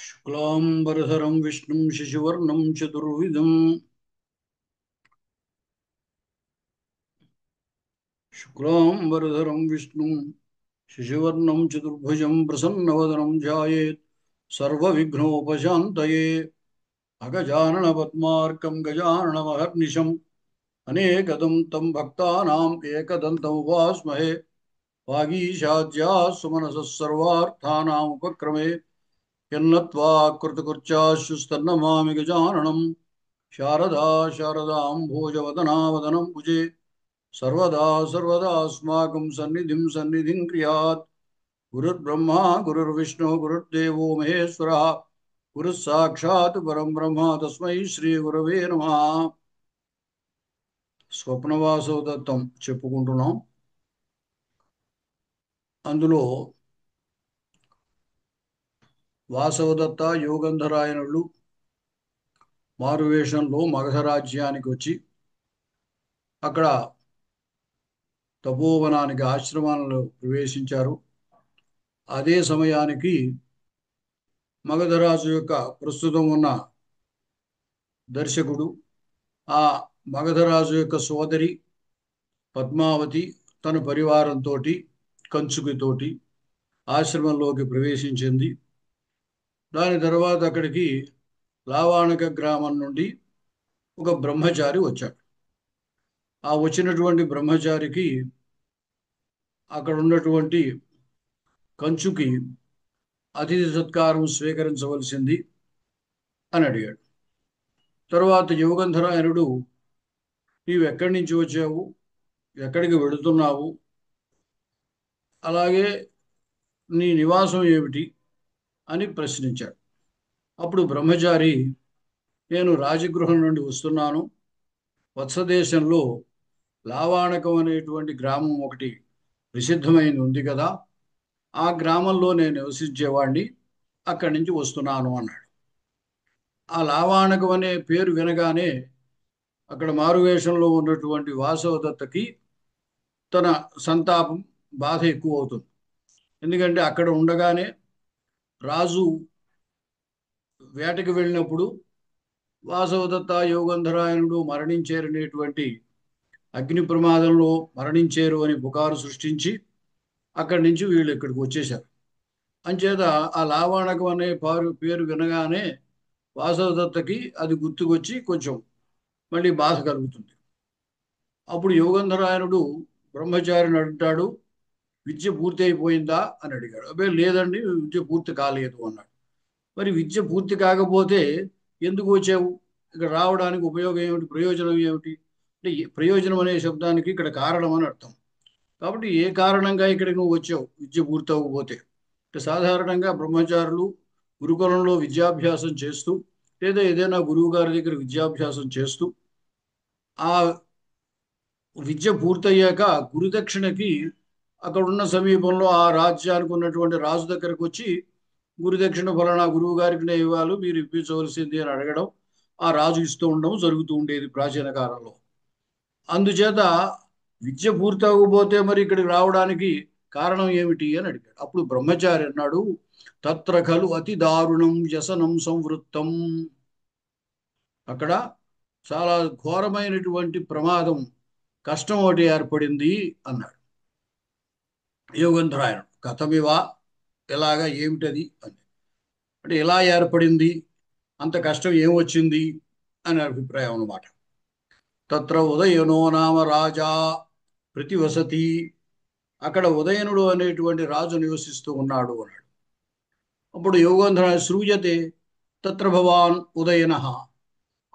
शुक्लांबरधरं विष्णुं शशिवर्णं चतुर्विधं शुक्लांबरधरं विष्णुं शशिवर्णं चतुर्भुजं प्रसन्नवदनं ध्यायेत् सर्वविघ्नोपशान्तये अगजाननपद्मार्कं गजाननमहर्निशम् अनेकदं तं भक्तानाम् एकदन्तमुपास्महे वागीशाद्याः सुमनसः सर्वार्थानामुपक्रमे यन्नत्वा कृतकृत्याश्चुस्तन्नमामि गजाननं शारदा शारदाम्भोजवदना वदनं भुजे सर्वदा सर्वदास्माकं सन्निधिं क्रियात् गुरुर्ब्रह्मा गुरुर्विष्णुः गुरुर्देवो महेश्वरः गुरुः साक्षात् परं ब्रह्म तस्मै श्रीगुरवे नमः। స్వప్నవాసవదత్తం చెప్పుకుంటున్నాం. అందులో వాసవదత్త యోగంధరాయనులు మారువేషంలో మగధ రాజ్యానికి వచ్చి అక్కడ తపోవనానికి ఆశ్రమాలలో ప్రవేశించారు. అదే సమయానికి మగధరాజు యొక్క ప్రస్తుతం ఉన్న దర్శకుడు ఆ మగధరాజు యొక్క సోదరి పద్మావతి తన పరివారంతో కంచుకితోటి ఆశ్రమంలోకి ప్రవేశించింది. దాని తర్వాత అక్కడికి లావాణక గ్రామం నుండి ఒక బ్రహ్మచారి వచ్చాడు. ఆ వచ్చినటువంటి బ్రహ్మచారికి అక్కడ ఉన్నటువంటి కంచుకి అతిథి సత్కారం స్వీకరించవలసింది అని అడిగాడు. తర్వాత యోగంధరాయనుడు, నీవు ఎక్కడి నుంచి వచ్చావు, ఎక్కడికి వెళుతున్నావు, అలాగే నీ నివాసం ఏమిటి అని ప్రశ్నించాడు. అప్పుడు బ్రహ్మచారి, నేను రాజగృహం నుండి వస్తున్నాను. వత్సదేశంలో లావాణకం అనేటువంటి గ్రామం ఒకటి ప్రసిద్ధమైనది ఉంది కదా, ఆ గ్రామంలో నేను నివసించేవాడిని, అక్కడి నుంచి వస్తున్నాను అన్నాడు. ఆ లావాణకం అనే పేరు వినగానే అక్కడ మారువేషంలో ఉన్నటువంటి వాసవదత్తకి తన సంతాపం, బాధ ఎక్కువ అవుతుంది. ఎందుకంటే అక్కడ ఉండగానే రాజు వేటకి వెళ్ళినప్పుడు వాసవదత్త యోగంధరాయనుడు మరణించారనేటువంటి, అగ్ని ప్రమాదంలో మరణించారు అని పుకారు సృష్టించి అక్కడి నుంచి వీళ్ళు ఇక్కడికి వచ్చేశారు. అంచేత ఆ లావాణకం అనే పేరు వినగానే వాసవదత్తకి అది గుర్తుకొచ్చి కొంచెం మళ్ళీ బాధ కలుగుతుంది. అప్పుడు యోగంధరాయనుడు బ్రహ్మచారిని అడుగుతాడు, విద్య పూర్తి అయిపోయిందా అని అడిగాడు. అబ్బే లేదండి, విద్య పూర్తి కాలేదు అన్నాడు. మరి విద్య పూర్తి కాకపోతే ఎందుకు వచ్చావు, ఇక్కడ రావడానికి ఉపయోగం ఏమిటి, ప్రయోజనం ఏమిటి అంటే, ప్రయోజనం అనే శబ్దానికి ఇక్కడ కారణం అని అర్థం. కాబట్టి ఏ కారణంగా ఇక్కడికి నువ్వు వచ్చావు విద్య పూర్తి అవ్వకపోతే అంటే, సాధారణంగా బ్రహ్మచారులు గురుకులంలో విద్యాభ్యాసం చేస్తూ లేదా ఏదైనా గురువు గారి దగ్గర విద్యాభ్యాసం చేస్తూ ఆ విద్య పూర్తయ్యాక గురుదక్షిణకి అక్కడ ఉన్న సమీపంలో ఆ రాజ్యానికి ఉన్నటువంటి రాజు దగ్గరకు వచ్చి గురుదక్షిణ ఫలానా గురువు గారికి నేను ఇవ్వాలి, మీరు ఇప్పించవలసింది అని అడగడం, ఆ రాజు ఇస్తూ ఉండడం జరుగుతూ ఉండేది ప్రాచీన కాలంలో. అందుచేత విద్య పూర్తవకపోతే మరి ఇక్కడికి రావడానికి కారణం ఏమిటి అని అడిగాడు. అప్పుడు బ్రహ్మచారి అన్నాడు, తత్ర ఖలు అతి దారుణం వ్యసనం సంవృత్తం, అక్కడ చాలా ఘోరమైనటువంటి ప్రమాదం, కష్టం ఒకటి ఏర్పడింది అన్నాడు. యోగంధరాయణుడు, కథమివా, ఎలాగా, ఏమిటది అని అంటే, ఎలా ఏర్పడింది, అంత కష్టం ఏమొచ్చింది అని అభిప్రాయం అన్నమాట. తత్ర ఉదయనో నామ రాజా ప్రతివసతి, అక్కడ ఉదయనుడు అనేటువంటి రాజు నివసిస్తూ ఉన్నాడు అన్నాడు. అప్పుడు యోగంధర, శ్రూయతే తత్ర భవాన్ ఉదయన,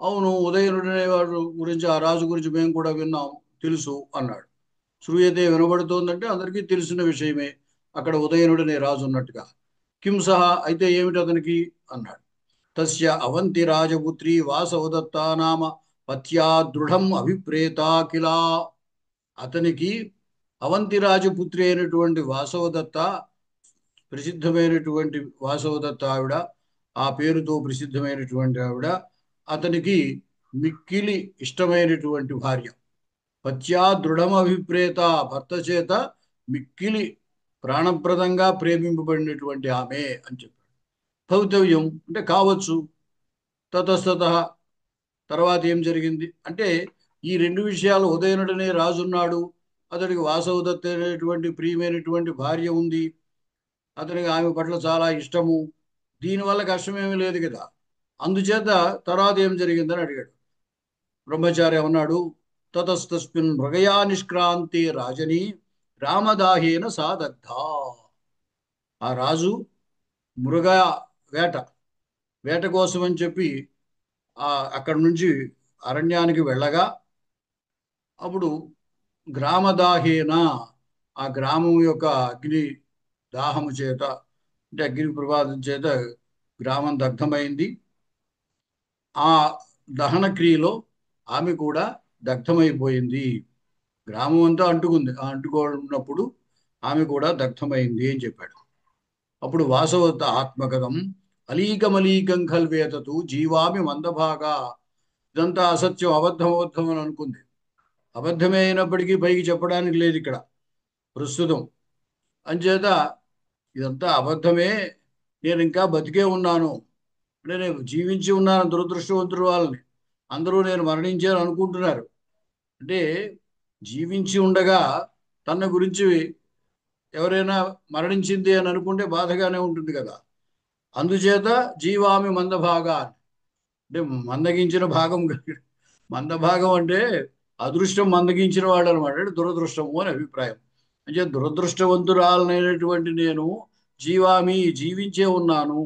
అవును ఉదయనుడు అనేవాడు గురించి, ఆ రాజు గురించి మేము కూడా విన్నాం, తెలుసు అన్నాడు. శ్రూయతే వినబడుతోందంటే అందరికీ తెలిసిన విషయమే, అక్కడ ఉదయనుడు అనే రాజు ఉన్నట్టుగా. కిం సహా, అయితే ఏమిటి అతనికి అన్నాడు. తస్య అవంతి రాజపుత్రి వాసవదత్త నామ పత్యా దృఢం అభిప్రేత కిలా, అతనికి అవంతి రాజపుత్రి అయినటువంటి వాసవదత్త, ప్రసిద్ధమైనటువంటి వాసవదత్త ఆవిడ, ఆ పేరుతో ప్రసిద్ధమైనటువంటి ఆవిడ అతనికి మిక్కిలి ఇష్టమైనటువంటి భార్య. పత్యా దృఢం అభిప్రేత, భర్త చేత మిక్కిలి ప్రాణప్రదంగా ప్రేమింపబడినటువంటి ఆమె అని చెప్పాడు. భవితవ్యం అంటే కావచ్చు. తతస్తత తర్వాత ఏం జరిగింది అంటే ఈ రెండు విషయాలు, ఉదయనుడనే రాజున్నాడు, అతడికి వాసవదత్త అనేటువంటి ప్రియమైనటువంటి భార్య ఉంది, అతనికి ఆమె పట్ల చాలా ఇష్టము, దీనివల్ల కష్టమేమీ లేదు కదా. అందుచేత తర్వాత ఏం జరిగిందని అడిగాడు. బ్రహ్మచారి అన్నాడు, తతస్తస్మిన్ మృగయా నిష్క్రాంతి రాజని రామదాహేన సాదగ్ధ. ఆ రాజు మృగ వేట వేట కోసం అని చెప్పి అక్కడి నుంచి అరణ్యానికి వెళ్ళగా, అప్పుడు గ్రామదాహేన, ఆ గ్రామం యొక్క అగ్ని దాహము చేత, అంటే అగ్ని ప్రమాదం చేత గ్రామం దగ్ధమైంది. ఆ దహన క్రియలో ఆమె కూడా దగ్ధమైపోయింది. గ్రామం అంతా అంటుకుంది, ఆ అంటుకున్నప్పుడు ఆమె కూడా దగ్ధమైంది అని చెప్పాడు. అప్పుడు వాసవత ఆత్మకథం అలీకమలీకం ఖల్వేతతు జీవామి మందభాగా. ఇదంతా అసత్యం, అబద్ధం అబద్ధం అని అనుకుంది. అబద్ధమే అయినప్పటికీ పైకి చెప్పడానికి లేదు ఇక్కడ ప్రస్తుతం. అంచేత ఇదంతా అబద్ధమే, నేను ఇంకా బతికే ఉన్నాను, అంటే నేను జీవించి ఉన్నాను, దురదృష్టవంతుడు వాళ్ళని అందరూ నేను మరణించాను అనుకుంటున్నారు. అంటే జీవించి ఉండగా తన గురించి ఎవరైనా మరణించింది అని అనుకుంటే బాధగానే ఉంటుంది కదా. అందుచేత జీవామి మందభాగా, అంటే మందగించిన భాగం మందభాగం అంటే అదృష్టం మందగించిన వాడు అనమాట, అంటే దురదృష్టము అని అభిప్రాయం. అంటే దురదృష్టవంతురాలనేటువంటి నేను జీవామి, జీవించే ఉన్నాను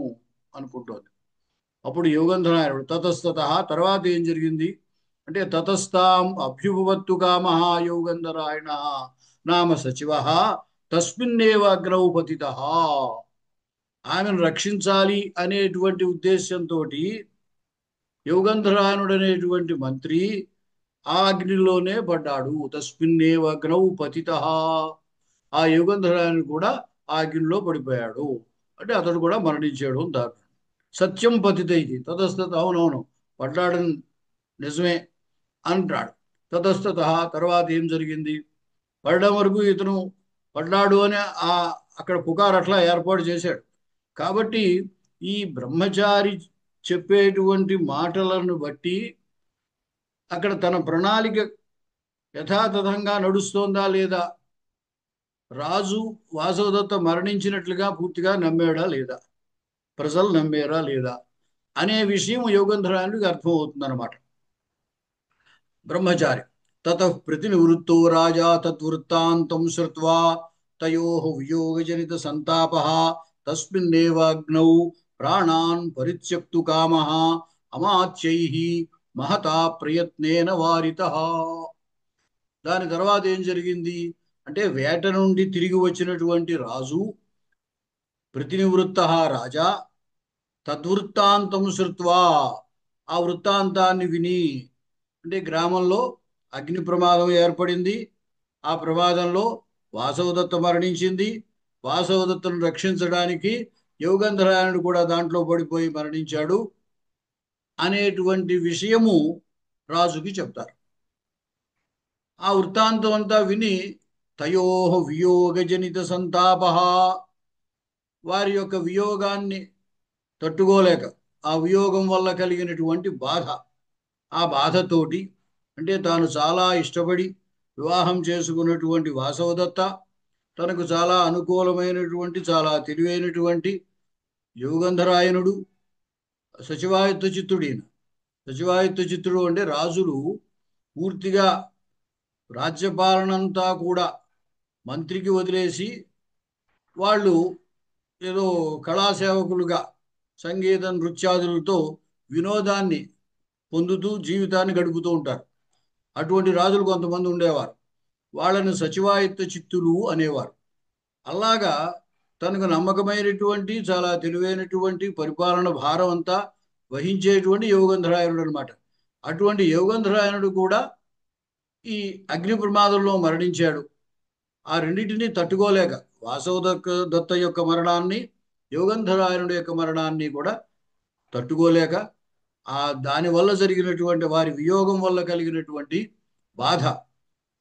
అనుకుంటోంది. అప్పుడు యోగంధరాయణుడు తతస్తత, తర్వాత ఏం జరిగింది అంటే తతస్తాం అభ్యుపవత్తు కామ యోగంధరాయణ నామ సచివ తస్మిన్నేవ అగ్నౌ పతిత. ఆమెను రక్షించాలి అనేటువంటి ఉద్దేశంతో యోగంధరాయణుడు అనేటువంటి మంత్రి ఆ అగ్నిలోనే పడ్డాడు. తస్మిన్నేవ అగ్నౌ పతిత. ఆ యుగంధరాయణుడు కూడా ఆ అగ్నిలో పడిపోయాడు, అంటే అతడు కూడా మరణించాడు దారుణం. సత్యం పతితైతి తతస్తత, అవునవును పడ్డాడని నిజమే అంటాడు. తతస్తత తర్వాత ఏం జరిగింది, పడడం వరకు ఇతను పడ్డాడు అని ఆ అక్కడ పుకారు అట్లా ఏర్పాటు చేశాడు. కాబట్టి ఈ బ్రహ్మచారి చెప్పేటువంటి మాటలను బట్టి అక్కడ తన ప్రణాళిక యథాతథంగా నడుస్తోందా లేదా, రాజు వాసవదత్త మరణించినట్లుగా పూర్తిగా నమ్మాడా లేదా, ప్రజలు నమ్మారా లేదా అనే విషయం యోగంధరానికి అర్థమవుతుందన్నమాట. బ్రహ్మచారి తతః ప్రతినివృత్తో రాజా తద్వృత్తాంతం శ్రుత్వా తయోః వియోగజనిత సంతాపః తస్మిన్నేవాగ్నౌ ప్రాణాన్ పరిత్యక్తు కామః అమాత్యైః మహతా ప్రయత్నేన వారితః. దాని తర్వాత ఏం జరిగింది అంటే వేట నుండి తిరిగి వచ్చినటువంటి రాజు ప్రతినివృత్త రాజా తద్వృత్తాంతం శ్రుత్వా, ఆ వృత్తాంతాన్ని విని, అంటే గ్రామంలో అగ్ని ప్రమాదం ఏర్పడింది, ఆ ప్రమాదంలో వాసవదత్త మరణించింది, వాసవదత్తను రక్షించడానికి యోగంధరాయణుడు కూడా దాంట్లో పడిపోయి మరణించాడు అనేటువంటి విషయము రాజుకి చెప్తారు. ఆ వృత్తాంతం అంతా విని తయోః వియోగజనిత సంతాప, వారి యొక్క వియోగాన్ని తట్టుకోలేక, ఆ వియోగం వల్ల కలిగినటువంటి బాధ, ఆ బాధతోటి, అంటే తాను చాలా ఇష్టపడి వివాహం చేసుకున్నటువంటి వాసవదత్త, తనకు చాలా అనుకూలమైనటువంటి చాలా తెలివైనటువంటి యోగంధరాయనుడు సచివాయుత్త చిత్తుడైన, సచివాయుత్త చిత్తుడు అంటే రాజులు పూర్తిగా రాజ్యపాలనంతా కూడా మంత్రికి వదిలేసి వాళ్ళు ఏదో కళాసేవకులుగా సంగీత నృత్యాదులతో వినోదాన్ని పొందుతూ జీవితాన్ని గడుపుతూ ఉంటారు. అటువంటి రాజులు కొంతమంది ఉండేవారు, వాళ్ళని సచివాయుత్త చిత్తులు అనేవారు. అలాగా తనకు నమ్మకమైనటువంటి చాలా తెలివైనటువంటి పరిపాలన భారం అంతా వహించేటువంటి యోగంధరాయనుడు అనమాట. అటువంటి యోగంధరాయనుడు కూడా ఈ అగ్ని ప్రమాదంలో మరణించాడు. ఆ రెండింటినీ తట్టుకోలేక దత్త యొక్క మరణాన్ని, యోగంధరాయనుడి యొక్క మరణాన్ని కూడా తట్టుకోలేక, ఆ దానివల్ల జరిగినటువంటి వారి వియోగం వల్ల కలిగినటువంటి బాధ,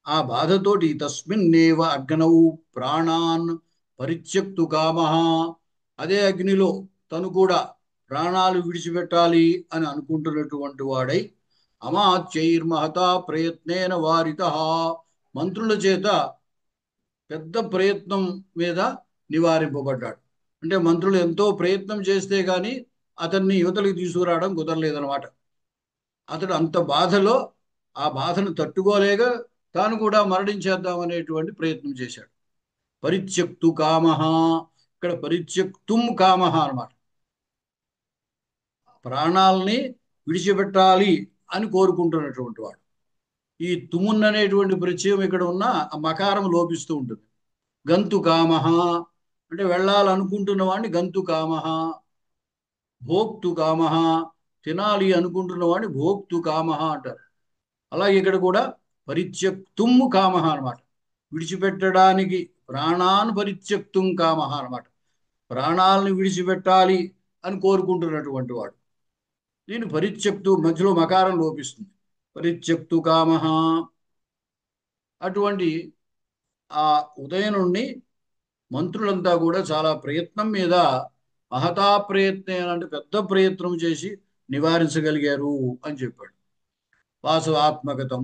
ఆ బాధతోటి తస్మిన్నేవ అగ్నౌ ప్రాణాన్ పరిత్యక్తు కామ, అదే అగ్నిలో తను కూడా ప్రాణాలు విడిచిపెట్టాలి అని అనుకుంటున్నటువంటి వాడై అమాత్యైర్మహతా ప్రయత్నేన వారిత మంత్రుల చేత పెద్ద ప్రయత్నం మీద నివారింపబడ్డాడు. అంటే మంత్రులు ఎంతో ప్రయత్నం చేస్తే గాని అతన్ని యువతలకు తీసుకురావడం కుదరలేదనమాట. అతడు అంత బాధలో ఆ బాధను తట్టుకోలేక తాను కూడా మరణించేద్దామనేటువంటి ప్రయత్నం చేశాడు. పరిత్యక్తు కామః, ఇక్కడ పరిత్యక్తుం కామః అన్నమాట. ప్రాణాలని విడిచిపెట్టాలి అని కోరుకుంటున్నటువంటి వాడు. ఈ తుమున్ అనేటువంటి ప్రత్యయం ఇక్కడ ఉన్న ఆ మకారం లోపిస్తూ ఉంటుంది. గంతు కామః అంటే వెళ్ళాలనుకుంటున్న వాడిని గంతు కామః, భోక్తు కామః తినాలి అనుకుంటున్న వాడిని భోక్తు కామః అంటారు. అలాగే ఇక్కడ కూడా పరిత్యక్తుం కామః అనమాట. విడిచిపెట్టడానికి ప్రాణాన్ పరిత్యక్తుం కామః అనమాట. ప్రాణాలను విడిచిపెట్టాలి అని కోరుకుంటున్నటువంటి వాడు. దీని పరిత్యక్తు మధ్యలో మకారం లోపిస్తుంది. పరిత్యక్తు కామః. అటువంటి ఆ ఉదయనుణ్ణి మంత్రులంతా కూడా చాలా ప్రయత్నం మీద మహతా ప్రయత్నం అంటే పెద్ద ప్రయత్నం చేసి నివారించగలిగారు అని చెప్పాడు. వాసవాత్మకతం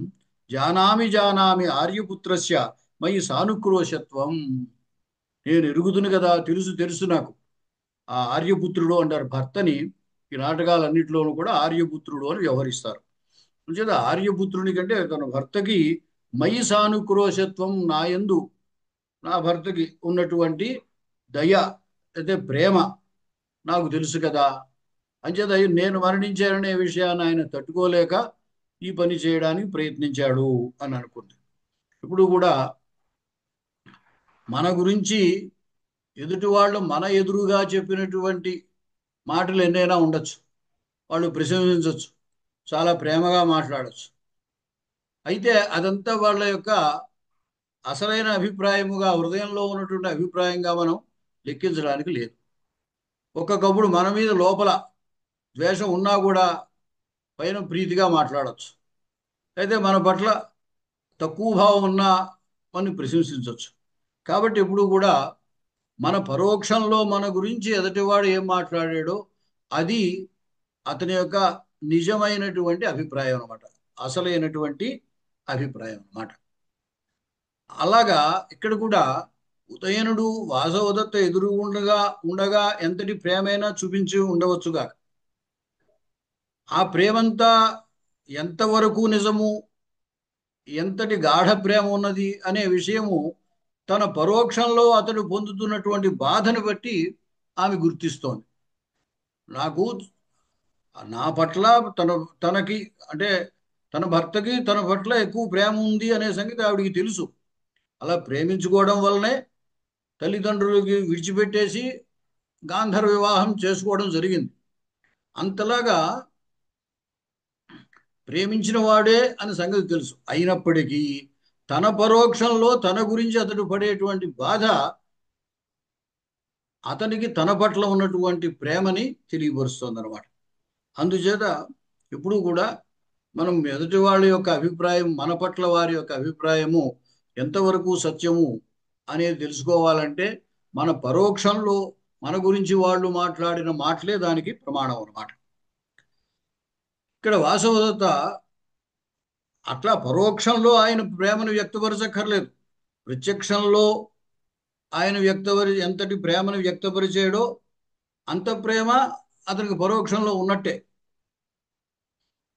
జానామి జానామి ఆర్యపుత్రస్య మయి సానుక్రోశత్వం. నేను ఎరుగుదును కదా, తెలుసు తెలుసు నాకు. ఆ ఆర్యపుత్రుడు అంటారు భర్తని. ఈ నాటకాలన్నింటిలోనూ కూడా ఆర్యపుత్రుడు అని వ్యవహరిస్తారు. అంచేత ఆర్యపుత్రుని కంటే తన భర్తకి మయి సానుక్రోశత్వం, నా యందు నా భర్తకి ఉన్నటువంటి దయ అయితే ప్రేమ నాకు తెలుసు కదా. అంచేత నేను మరణించాననే విషయాన్ని ఆయన తట్టుకోలేక ఈ పని చేయడానికి ప్రయత్నించాడు అని అనుకుంది. ఇప్పుడు కూడా మన గురించి ఎదుటి వాళ్ళు మన ఎదురుగా చెప్పినటువంటి మాటలు ఎన్నైనా ఉండొచ్చు. వాళ్ళు ప్రశంసించవచ్చు, చాలా ప్రేమగా మాట్లాడచ్చు. అయితే అదంతా వాళ్ళ యొక్క అసలైన అభిప్రాయముగా, హృదయంలో ఉన్నటువంటి అభిప్రాయంగా మనం లెక్కించడానికి లేదు. ఒక్కొక్కప్పుడు మన మీద లోపల ద్వేషం ఉన్నా కూడా పైన ప్రీతిగా మాట్లాడచ్చు. అయితే మన పట్ల తక్కువ భావం ఉన్నా మనం ప్రశంసించవచ్చు. కాబట్టి ఎప్పుడు కూడా మన పరోక్షంలో మన గురించి ఎదుటివాడు ఏం మాట్లాడాడో అది అతని యొక్క నిజమైనటువంటి అభిప్రాయం అన్నమాట, అసలైనటువంటి అభిప్రాయం అన్నమాట. అలాగా ఇక్కడ కూడా ఉదయనుడు వాసవదత్త ఉండగా ఎంతటి ప్రేమైనా చూపించి ఉండవచ్చుగా. ఆ ప్రేమంతా ఎంతవరకు నిజము, ఎంతటి గాఢ ప్రేమ ఉన్నది అనే విషయము తన పరోక్షంలో అతడు పొందుతున్నటువంటి బాధను బట్టి ఆమె గుర్తిస్తోంది. నాకు నా పట్ల తనకి అంటే తన భర్తకి తన పట్ల ఎక్కువ ప్రేమ ఉంది అనే సంగతి ఆవిడికి తెలుసు. అలా ప్రేమించుకోవడం వల్లనే తల్లిదండ్రులకి విడిచిపెట్టేసి గాంధర్వ వివాహం చేసుకోవడం జరిగింది. అంతలాగా ప్రేమించిన వాడే అని సంగతి తెలుసు. అయినప్పటికీ తన పరోక్షంలో తన గురించి అతడు పడేటువంటి బాధ అతనికి తన పట్ల ఉన్నటువంటి ప్రేమని తెలియపరుస్తుంది అనమాట. అందుచేత ఎప్పుడూ కూడా మనం ఎదుటి వాళ్ళ యొక్క అభిప్రాయం, మన పట్ల వారి యొక్క అభిప్రాయము ఎంతవరకు సత్యము అనేది తెలుసుకోవాలంటే మన పరోక్షంలో మన గురించి వాళ్ళు మాట్లాడిన మాటలే దానికి ప్రమాణం అన్నమాట. ఇక్కడ వాసవదత్త అట్లా పరోక్షంలో ఆయన ప్రేమను వ్యక్తపరచక్కర్లేదు. ప్రత్యక్షంలో ఆయన ఎంతటి ప్రేమను వ్యక్తపరిచాడో అంత ప్రేమ అతనికి పరోక్షంలో ఉన్నట్టే.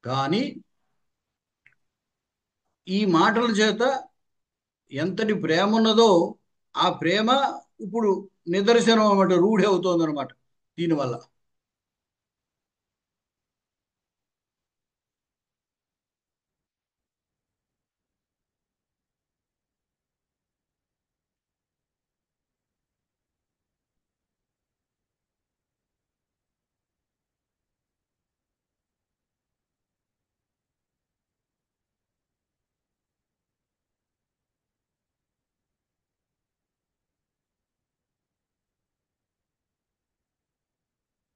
కానీ ఈ మాటల చేత ఎంతటి ప్రేమ ఉన్నదో ఆ ప్రేమ ఇప్పుడు నిదర్శనం అన్నమాట, రూఢి అవుతోంది అనమాట దీనివల్ల.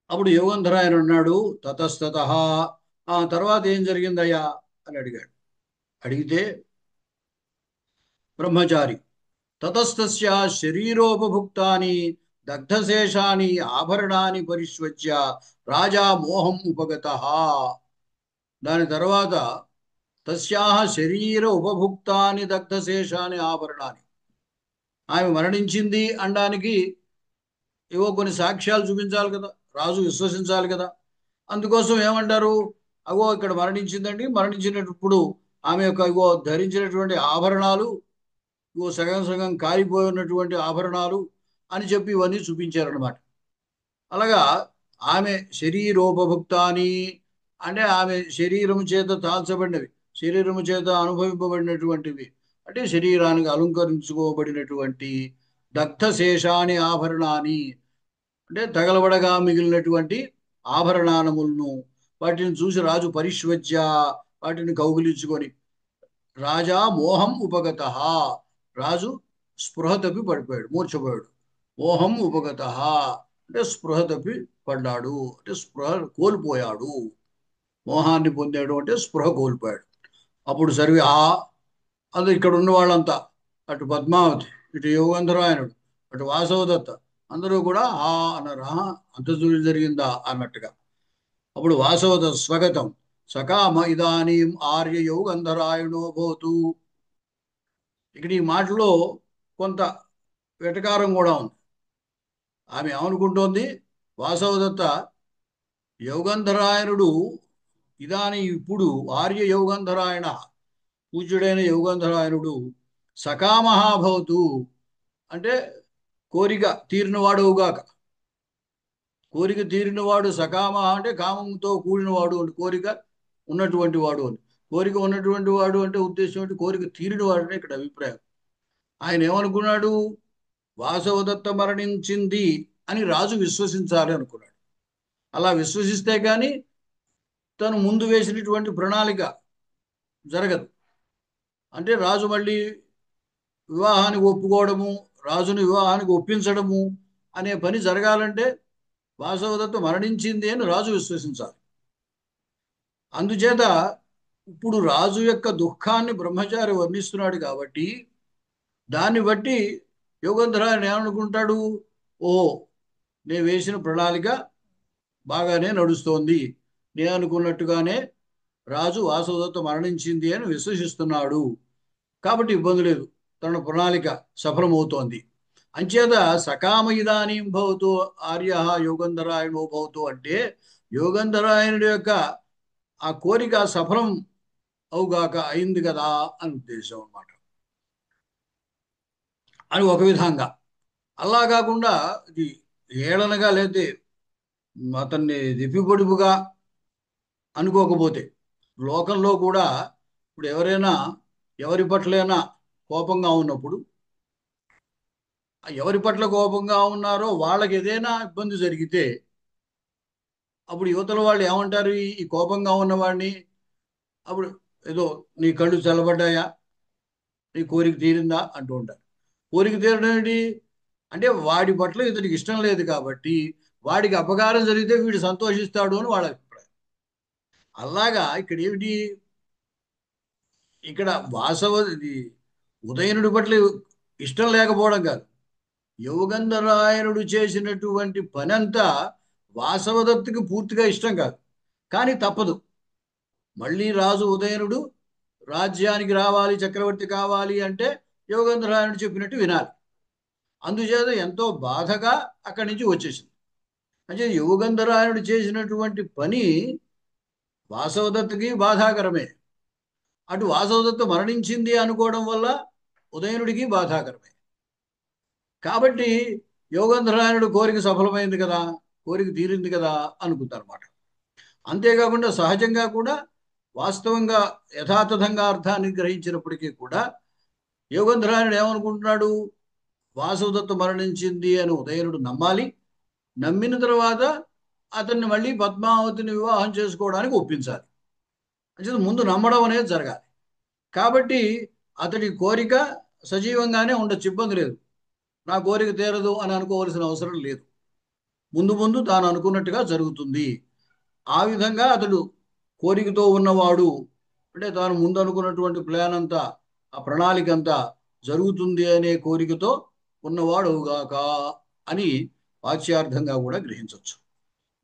అప్పుడు యోగంధర ఆయన అన్నాడు, తతస్తత ఆ తర్వాత ఏం జరిగిందయ్యా అని అడిగాడు. అడిగితే బ్రహ్మచారి తతస్తస్య శరీరోపభుక్తాని దగ్ధశేషాని ఆభరణాన్ని పరిష్వచ్య రాజా మోహం ఉపగత. దాని తర్వాత తస్యాహ శరీర ఉపభుక్తాని దగ్ధశేషాని ఆభరణాన్ని, ఆమె మరణించింది అనడానికి ఏవో కొన్ని సాక్ష్యాలు చూపించాలి కదా, రాజు విశ్వసించాలి కదా. అందుకోసం ఏమంటారు, అగో ఇక్కడ మరణించిందండి, మరణించినప్పుడు ఆమె యొక్క ఇగో ధరించినటువంటి ఆభరణాలు ఇగో సగం సగం కాలిపోయి ఉన్నటువంటి ఆభరణాలు అని చెప్పి ఇవన్నీ చూపించారనమాట. అలాగా ఆమె శరీరోపభుక్తాని అంటే ఆమె శరీరము చేత తాల్చబడినవి, శరీరము చేత అనుభవింపబడినటువంటివి, అంటే శరీరానికి అలంకరించుకోబడినటువంటి దగ్ధశేషాని ఆభరణాన్ని, అంటే తగలబడగా మిగిలినటువంటి ఆభరణానములను వాటిని చూసి రాజు పరిష్వజ్య, వాటిని కౌగిలించుకొని రాజా మోహం ఉపగత, రాజు స్పృహ తప్పి పడిపోయాడు, మూర్ఛపోయాడు. మోహం ఉపగత అంటే స్పృహ తప్పి పడ్డాడు, అంటే స్పృహ కోల్పోయాడు. మోహాన్ని పొందాడు అంటే స్పృహ కోల్పోయాడు. అప్పుడు సర్వి అది ఇక్కడ ఉన్న వాళ్ళంతా, అటు పద్మావతి, ఇటు యోగంధరాయణుడు, అటు వాసవదత్త, అందరూ కూడా అన్నారు. అంత జరిగిందా అన్నట్టుగా. అప్పుడు వాసవదత్త స్వగతం సకామ ఇదానీం ఆర్య యోగంధరాయణో భవతు. ఇక్కడ ఈ మాటలో కొంత వెటకారం కూడా ఉంది. ఆమె ఏమనుకుంటోంది, వాసవదత్త యోగంధరాయణుడు ఇదాని ఇప్పుడు ఆర్య యోగంధరాయణ, పూజ్యుడైన యోగంధరాయణుడు సకామహాభవతు అంటే కోరిక తీరినవాడుగాక. కోరిక తీరినవాడు, సకామ అంటే కామంతో కూడినవాడు అని, కోరిక ఉన్నటువంటి వాడు అని. కోరిక ఉన్నటువంటి వాడు అంటే ఉద్దేశం ఏంటి, కోరిక తీరినవాడు అని ఇక్కడ అభిప్రాయం. ఆయన ఏమనుకున్నాడు, వాసవదత్త మరణించింది అని రాజు విశ్వసించాలి అనుకున్నాడు. అలా విశ్వసిస్తే కానీ తను ముందు వేసినటువంటి ప్రణాళిక జరగదు. అంటే రాజు మళ్ళీ వివాహానికి ఒప్పుకోవడము, రాజును వివాహానికి ఒప్పించడము అనే పని జరగాలంటే వాసవదత్త మరణించింది అని రాజు విశ్వసించాలి. అందుచేత ఇప్పుడు రాజు యొక్క దుఃఖాన్ని బ్రహ్మచారి వర్ణిస్తున్నాడు కాబట్టి దాన్ని బట్టి యోగంధరాయణ ఏమనుకుంటాడు, ఓ నేను వేసిన ప్రణాళిక బాగానే నడుస్తోంది, నేను అనుకున్నట్టుగానే రాజు వాసవదత్త మరణించింది అని విశ్వసిస్తున్నాడు, కాబట్టి ఇబ్బంది లేదు, తన ప్రణాళిక సఫలమవుతోంది. అంచేత సకామ ఇదానీం భవతు ఆర్య యోగంధరాయణో భవతు అంటే యోగంధరాయణుడి యొక్క ఆ కోరిక సఫలం అవుగాక, అయింది కదా అని ఉద్దేశం అన్నమాట. అని ఒక విధంగా. అలా కాకుండా ఇది ఏళనగా లేతే అతన్ని దిప్పిపొడుపుగా అనుకోకపోతే, లోకంలో కూడా ఇప్పుడు ఎవరైనా ఎవరి పట్లైనా కోపంగా ఉన్నప్పుడు, ఎవరి పట్ల కోపంగా ఉన్నారో వాళ్ళకి ఏదైనా ఇబ్బంది జరిగితే అప్పుడు యువతల వాళ్ళు ఏమంటారు, ఈ కోపంగా ఉన్నవాడిని, అప్పుడు ఏదో నీ కళ్ళు చల్లబడ్డాయా, నీ కోరిక తీరిందా అంటూ ఉంటారు. కోరిక తీరడం ఏంటి అంటే వాడి పట్ల ఇతనికి ఇష్టం లేదు కాబట్టి వాడికి అపకారం జరిగితే వీడు సంతోషిస్తాడు అని వాళ్ళ అభిప్రాయం. అలాగా ఇక్కడ ఏమిటి, ఇక్కడ ఇది ఉదయనుడి పట్ల ఇష్టం లేకపోవడం కాదు, యోగంధరాయణుడు చేసినటువంటి పనంతా వాసవదత్తుకి పూర్తిగా ఇష్టం కాదు, కానీ తప్పదు. మళ్ళీ రాజు ఉదయనుడు రాజ్యానికి రావాలి, చక్రవర్తి కావాలి అంటే యోగంధరాయణుడు చెప్పినట్టు వినాలి. అందుచేత ఎంతో బాధగా అక్కడి నుంచి వచ్చేసింది. అంటే యోగంధరాయణుడు చేసినటువంటి పని వాసవదత్తుకి బాధాకరమే, అటు వాసవదత్త మరణించింది అనుకోవడం వల్ల ఉదయనుడికి బాధాకరమే. కాబట్టి యోగంధరాయణుడు కోరిక సఫలమైంది కదా, కోరిక తీరింది కదా అనుకుంటారన్నమాట. అంతేకాకుండా సహజంగా కూడా వాస్తవంగా యథాతథంగా అర్థాన్ని గ్రహించినప్పటికీ కూడా యోగంధరాయణుడు ఏమనుకుంటున్నాడు, వాసవదత్త మరణించింది అని ఉదయనుడు నమ్మాలి, నమ్మిన తర్వాత అతన్ని మళ్ళీ పద్మావతిని వివాహం చేసుకోవడానికి ఒప్పించాలి. అంటే ముందు నమ్మడం అనేది జరగాలి. కాబట్టి అతడి కోరిక సజీవంగానే ఉండొచ్చు, ఇబ్బంది లేదు, నా కోరిక తీరదు అని అనుకోవాల్సిన అవసరం లేదు, ముందు ముందు తాను అనుకున్నట్టుగా జరుగుతుంది. ఆ విధంగా అతడు కోరికతో ఉన్నవాడు, అంటే తాను ముందు అనుకున్నటువంటి ప్లాన్ అంతా, ఆ ప్రణాళిక అంతా జరుగుతుంది అనే కోరికతో ఉన్నవాడు అవుగాక అని వాచ్యార్థంగా కూడా గ్రహించవచ్చు.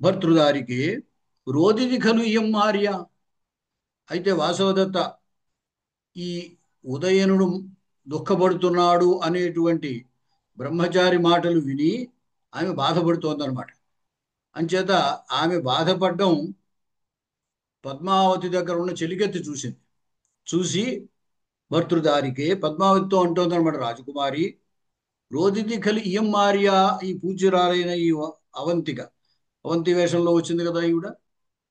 భర్తృదారికి రోదిది ఖలు ఇయం ఆర్య. అయితే వాసవదత్త ఈ ఉదయనుడు దుఃఖపడుతున్నాడు అనేటువంటి బ్రహ్మచారి మాటలు విని ఆమె బాధపడుతోందనమాట. అంచేత ఆమె బాధపడడం పద్మావతి దగ్గర ఉన్న చెలికెత్తి చూసింది. చూసి భర్తృదారికే పద్మావతితో అంటోందనమాట, రాజకుమారి రోదితి ఖలి ఇయం ఆర్య. ఈ పూజ్యురాలైన ఈ అవంతిక, అవంతి వేషంలో వచ్చింది కదా ఈవిడ,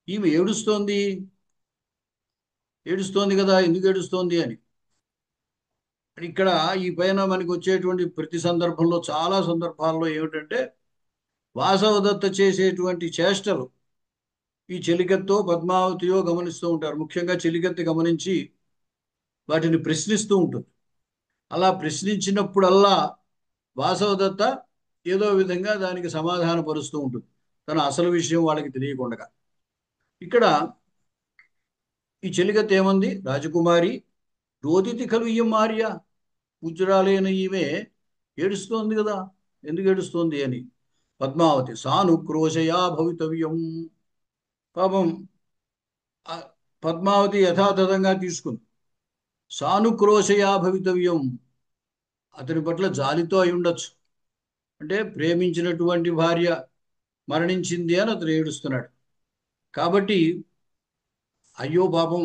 ఈమె ఏడుస్తోంది, ఏడుస్తోంది కదా, ఎందుకు ఏడుస్తోంది అని. ఇక్కడ ఈ పైన మనకి వచ్చేటువంటి ప్రతి సందర్భంలో, చాలా సందర్భాల్లో ఏమిటంటే వాసవదత్త చేసేటువంటి చేష్టలు ఈ చెలికత్తో పద్మావతియో గమనిస్తూ ఉంటారు. ముఖ్యంగా చెలికత్తి గమనించి వాటిని ప్రశ్నిస్తూ ఉంటుంది. అలా ప్రశ్నించినప్పుడల్లా వాసవదత్త ఏదో విధంగా దానికి సమాధానపరుస్తూ ఉంటుంది, తన అసలు విషయం వాళ్ళకి తెలియకుండా. ఇక్కడ ఈ చెలికత్తి ఏమంది, రాజకుమారి రోదితి కలు ఇయం ఆర్య, పూజ్యురాలైన ఈమె ఏడుస్తోంది కదా, ఎందుకు ఏడుస్తోంది అని. పద్మావతి సానుక్రోశయా భవితవ్యం. పాపం పద్మావతి యథాతథంగా తీసుకుంది. సానుక్రోశయా భవితవ్యం, అతని పట్ల జాలితో అయి ఉండొచ్చు. అంటే ప్రేమించినటువంటి భార్య మరణించింది అని అతను ఏడుస్తున్నాడు కాబట్టి, అయ్యో పాపం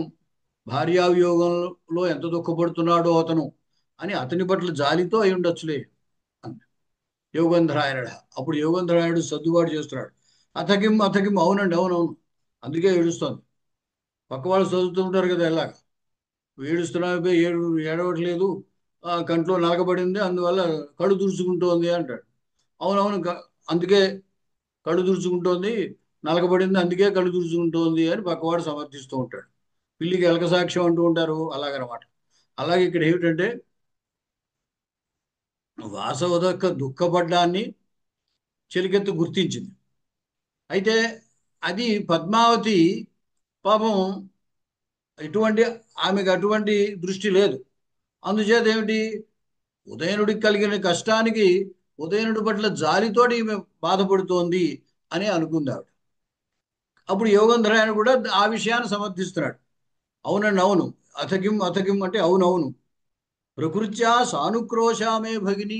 భార్యావియోగంలో ఎంత దుఃఖపడుతున్నాడో అతను అని అతని పట్ల జాలితో అయి ఉండొచ్చులే అంది యోగంధరాయణుడు. అప్పుడు యోగంధరాయణుడు సర్దుబాటు చేస్తున్నాడు. అతకిం అతకిం, అవునండి అవునవును, అందుకే ఏడుస్తోంది. పక్క వాళ్ళు చదువుతుంటారు కదా, ఎలాగ ఏడుస్తున్నావు, ఏడవట్లేదు, కంట్లో నలకబడింది, అందువల్ల కళ్ళు తుడుచుకుంటోంది అంటాడు. అవునవును, అందుకే కళ్ళు తుడుచుకుంటోంది, నలకబడింది అందుకే కళ్ళు తుడుచుకుంటోంది అని పక్కవాడు సమర్థిస్తూ ఉంటాడు. పిల్లికి ఎలక సాక్ష్యం అంటూ ఉంటారు, అలాగనమాట. అలాగే ఇక్కడ ఏమిటంటే వాసవదత్త దుఃఖపడ్డాన్ని చెలికెత్తి గుర్తించింది. అయితే అది పద్మావతి పాపం ఎటువంటి, ఆమెకు అటువంటి దృష్టి లేదు. అందుచేత ఏమిటి, ఉదయనుడికి కలిగిన కష్టానికి ఉదయనుడి పట్ల జాలితోటి ఈమె బాధపడుతోంది అని అనుకుంది ఆవిడ. అప్పుడు యోగంధరాయణ కూడా ఆ విషయాన్ని సమర్థిస్తున్నాడు. అవునండి అవును, అథకిం అథకిం అంటే అవునవును, ప్రకృత్యా సానుక్రోశామే భగిని,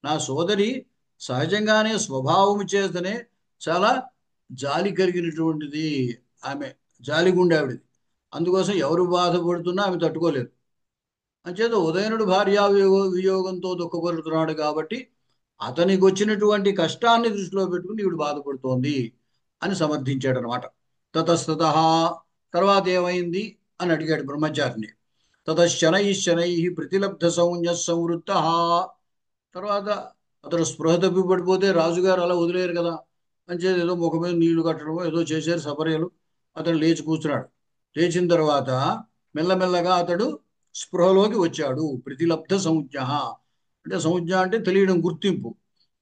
నా సోదరి సహజంగానే స్వభావము చేతనే చాలా జాలి కలిగినటువంటిది, ఆమె జాలిగుండె ఆవిడది. అందుకోసం ఎవరు బాధపడుతున్నా ఆమె తట్టుకోలేదు. అంచేత ఉదయనుడు భార్యా వియోగంతో దుఃఖపడుతున్నాడు కాబట్టి అతనికి వచ్చినటువంటి కష్టాన్ని దృష్టిలో పెట్టుకుని ఈవిడ బాధపడుతోంది అని సమర్థించాడు అనమాట. తతస్తత, తర్వాత ఏమైంది అని అడిగాడు బ్రహ్మచారిని. తతశ్శనై ప్రతిలబ్ధ సౌన్య సంవృత్త. తర్వాత అతను స్పృహ తప్పి పడిపోతే రాజుగారు అలా వదిలేరు కదా, అంచేది ఏదో ముఖం మీద నీళ్లు కట్టడమో ఏదో చేశారు సపర్యలు. అతను లేచి కూర్చున్నాడు. లేచిన తర్వాత మెల్లమెల్లగా అతడు స్పృహలోకి వచ్చాడు. ప్రతిలబ్ధ సంజ్ఞ అంటే, సంజ్ఞ అంటే తెలియడం, గుర్తింపు.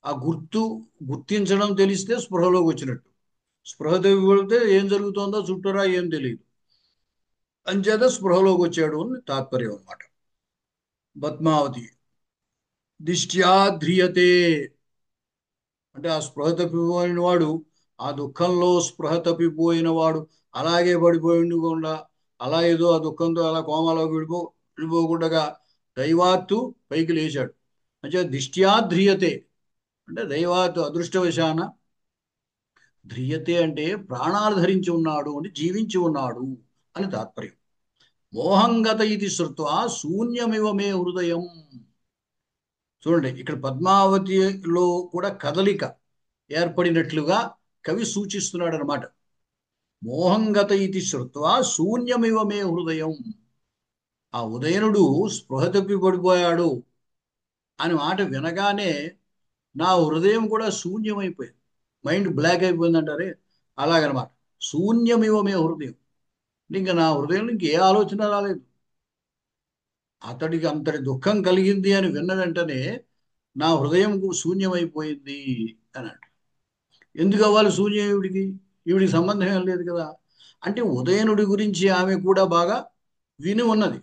ఆ గుర్తించడం తెలిస్తే స్పృహలోకి వచ్చినట్టు. స్పృహ తప్పిపడితే ఏం జరుగుతుందో చుట్టూరా ఏం తెలియదు. అంచేత స్పృహలోకి వచ్చాడు అని తాత్పర్యం అన్నమాట. పద్మావతి దిష్ట్యా ధ్రియతే అంటే ఆ స్పృహ తప్పిపోయిన వాడు, ఆ దుఃఖంలో స్పృహ తప్పిపోయిన వాడు అలాగే పడిపోయి ఉండకుండా, అలా ఏదో ఆ దుఃఖంతో అలా కోమాలోకి వెళ్ళిపోకుండా దైవాత్తు పైకి లేచాడు. అంటే దిష్ట్యా ధ్రియతే అంటే దైవాత్తు అదృష్టవశాన, ధ్రియతే అంటే ప్రాణాలు ధరించి ఉన్నాడు అంటే జీవించి ఉన్నాడు అని తాత్పర్యం. మోహంగత ఇది శృత్వా శూన్యమివ మే హృదయం. చూడండి, ఇక్కడ పద్మావతిలో కూడా కదలిక ఏర్పడినట్లుగా కవి సూచిస్తున్నాడు అనమాట. మోహంగత ఇది శృత్వా శూన్యమివ మే హృదయం. ఆ ఉదయనుడు స్పృహ తప్పి పడిపోయాడు అని మాట వినగానే నా హృదయం కూడా శూన్యమైపోయింది, మైండ్ బ్లాక్ అయిపోయింది అంటారే, అలాగనమాట. శూన్యమివ మే హృదయం, ఇంకా నా హృదయంలో ఇంకే ఆలోచన రాలేదు. అతడికి అంతటి దుఃఖం కలిగింది అని విన్న వెంటనే నా హృదయం శూన్యమైపోయింది అని అంట. ఎందుకు అవ్వాలి శూన్యం ఈవిడికి, ఈవిడికి సంబంధం ఏం లేదు కదా. అంటే ఉదయనుడి గురించి ఆమె కూడా బాగా విని ఉన్నది.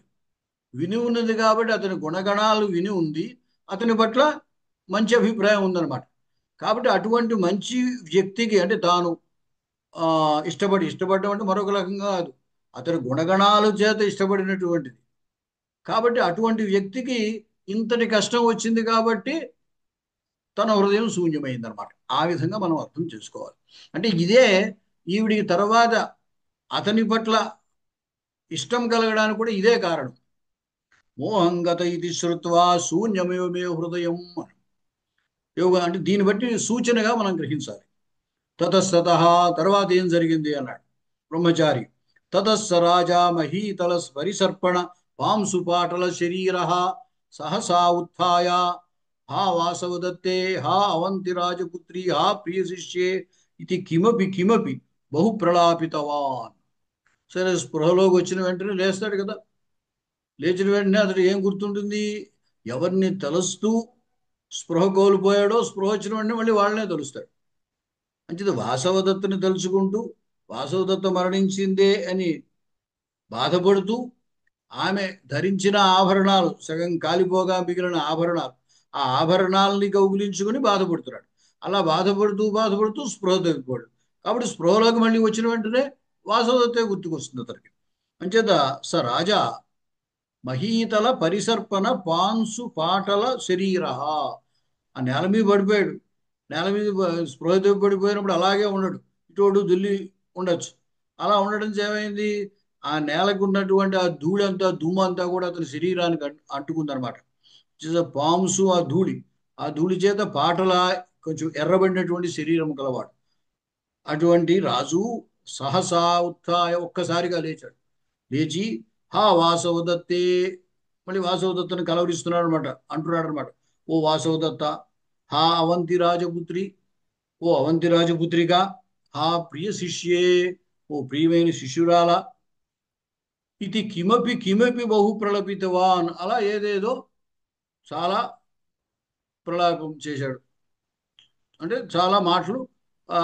విని ఉన్నది కాబట్టి అతని గుణగణాలు విని ఉంది, అతని పట్ల మంచి అభిప్రాయం ఉందన్నమాట. కాబట్టి అటువంటి మంచి వ్యక్తికి అంటే తాను ఇష్టపడడం అంటే మరొక రకంగా కాదు, అతని గుణగణాల చేత ఇష్టపడినటువంటిది. కాబట్టి అటువంటి వ్యక్తికి ఇంతటి కష్టం వచ్చింది కాబట్టి తన హృదయం శూన్యమైంది అనమాట. ఆ విధంగా మనం అర్థం చేసుకోవాలి. అంటే ఇదే ఈవిడికి తర్వాత అతని పట్ల ఇష్టం కలగడానికి కూడా ఇదే కారణం. మోహంగత ఇది శ్రుత్వా శూన్యమేవ మే హృదయం. యోగ అంటే దీన్ని బట్టి సూచనగా మనం గ్రహించాలి. తతస్తత తర్వాత ఏం జరిగింది అన్నాడు బ్రహ్మచారి. తతస్స రాజా మహీతల పరిసర్పణ పాంసుపాటల శరీర సహసా ఉత్థాయ హా వాసవదత్తే హా అవంతి రాజపుత్రి హా ప్రియ శిష్యే ఇది కిమపి కిమపి బహు ప్రలాపితవాన్. సరే, స్పృహలోకి వచ్చిన వెంటనే లేస్తాడు కదా. లేచిన వెంటనే అతడు ఏం గుర్తుంటుంది? ఎవరిని తలుస్తూ స్పృహ కోల్పోయాడో స్పృహ వచ్చిన వెంటనే మళ్ళీ వాళ్ళనే తలుస్తాడు. అంచేది వాసవదత్తుని తలుచుకుంటూ వాసవదత్త మరణించిందే అని బాధపడుతూ ఆమె ధరించిన ఆభరణాలు సగం కాలిపోగా మిగిలిన ఆభరణాలు, ఆ ఆభరణాలని కౌగిలించుకుని బాధపడుతున్నాడు. అలా బాధపడుతూ బాధపడుతూ స్పృహ తగ్గిపోయాడు. కాబట్టి స్పృహలోకి మళ్ళీ వచ్చిన వెంటనే వాసవదత్తే గుర్తుకొస్తుంది అతనికి. అంచేత స రాజా మహీతల పరిసర్పణ పాంసు పాటల శరీర. ఆ నేల మీద పడిపోయాడు. నేల మీద స్పృహ పడిపోయినప్పుడు అలాగే ఉండడు, ఇటోడు దుల్లి ఉండొచ్చు. అలా ఉండడం ఏమైంది? ఆ నేలకు ఉన్నటువంటి ఆ ధూళి అంతా దుమ్ము అంతా కూడా అతని శరీరానికి అంటుకుందనమాట. పాంసు ఆ ధూళి చేత పాటల కొంచెం ఎర్రబడినటువంటి శరీరం గలవాడు అటువంటి రాజు సహసా ఉత్థాయ ఒక్కసారిగా లేచాడు. లేచి హా వాసవదత్తే, మళ్ళీ వాసవదత్తను కలవరిస్తున్నాడు అనమాట, అంటున్నాడు అనమాట. ఓ వాసవదత్త, హా అవంతి రాజపుత్రి, ఓ అవంతి రాజపుత్రిక, హా ప్రియ శిష్యే, ఓ ప్రియమైన శిష్యురాల, ఇది కిమపి కిమపి బహు ప్రలపితవాన్. అలా ఏదేదో చాలా ప్రలాపం చేశాడు. అంటే చాలా మాటలు, ఆ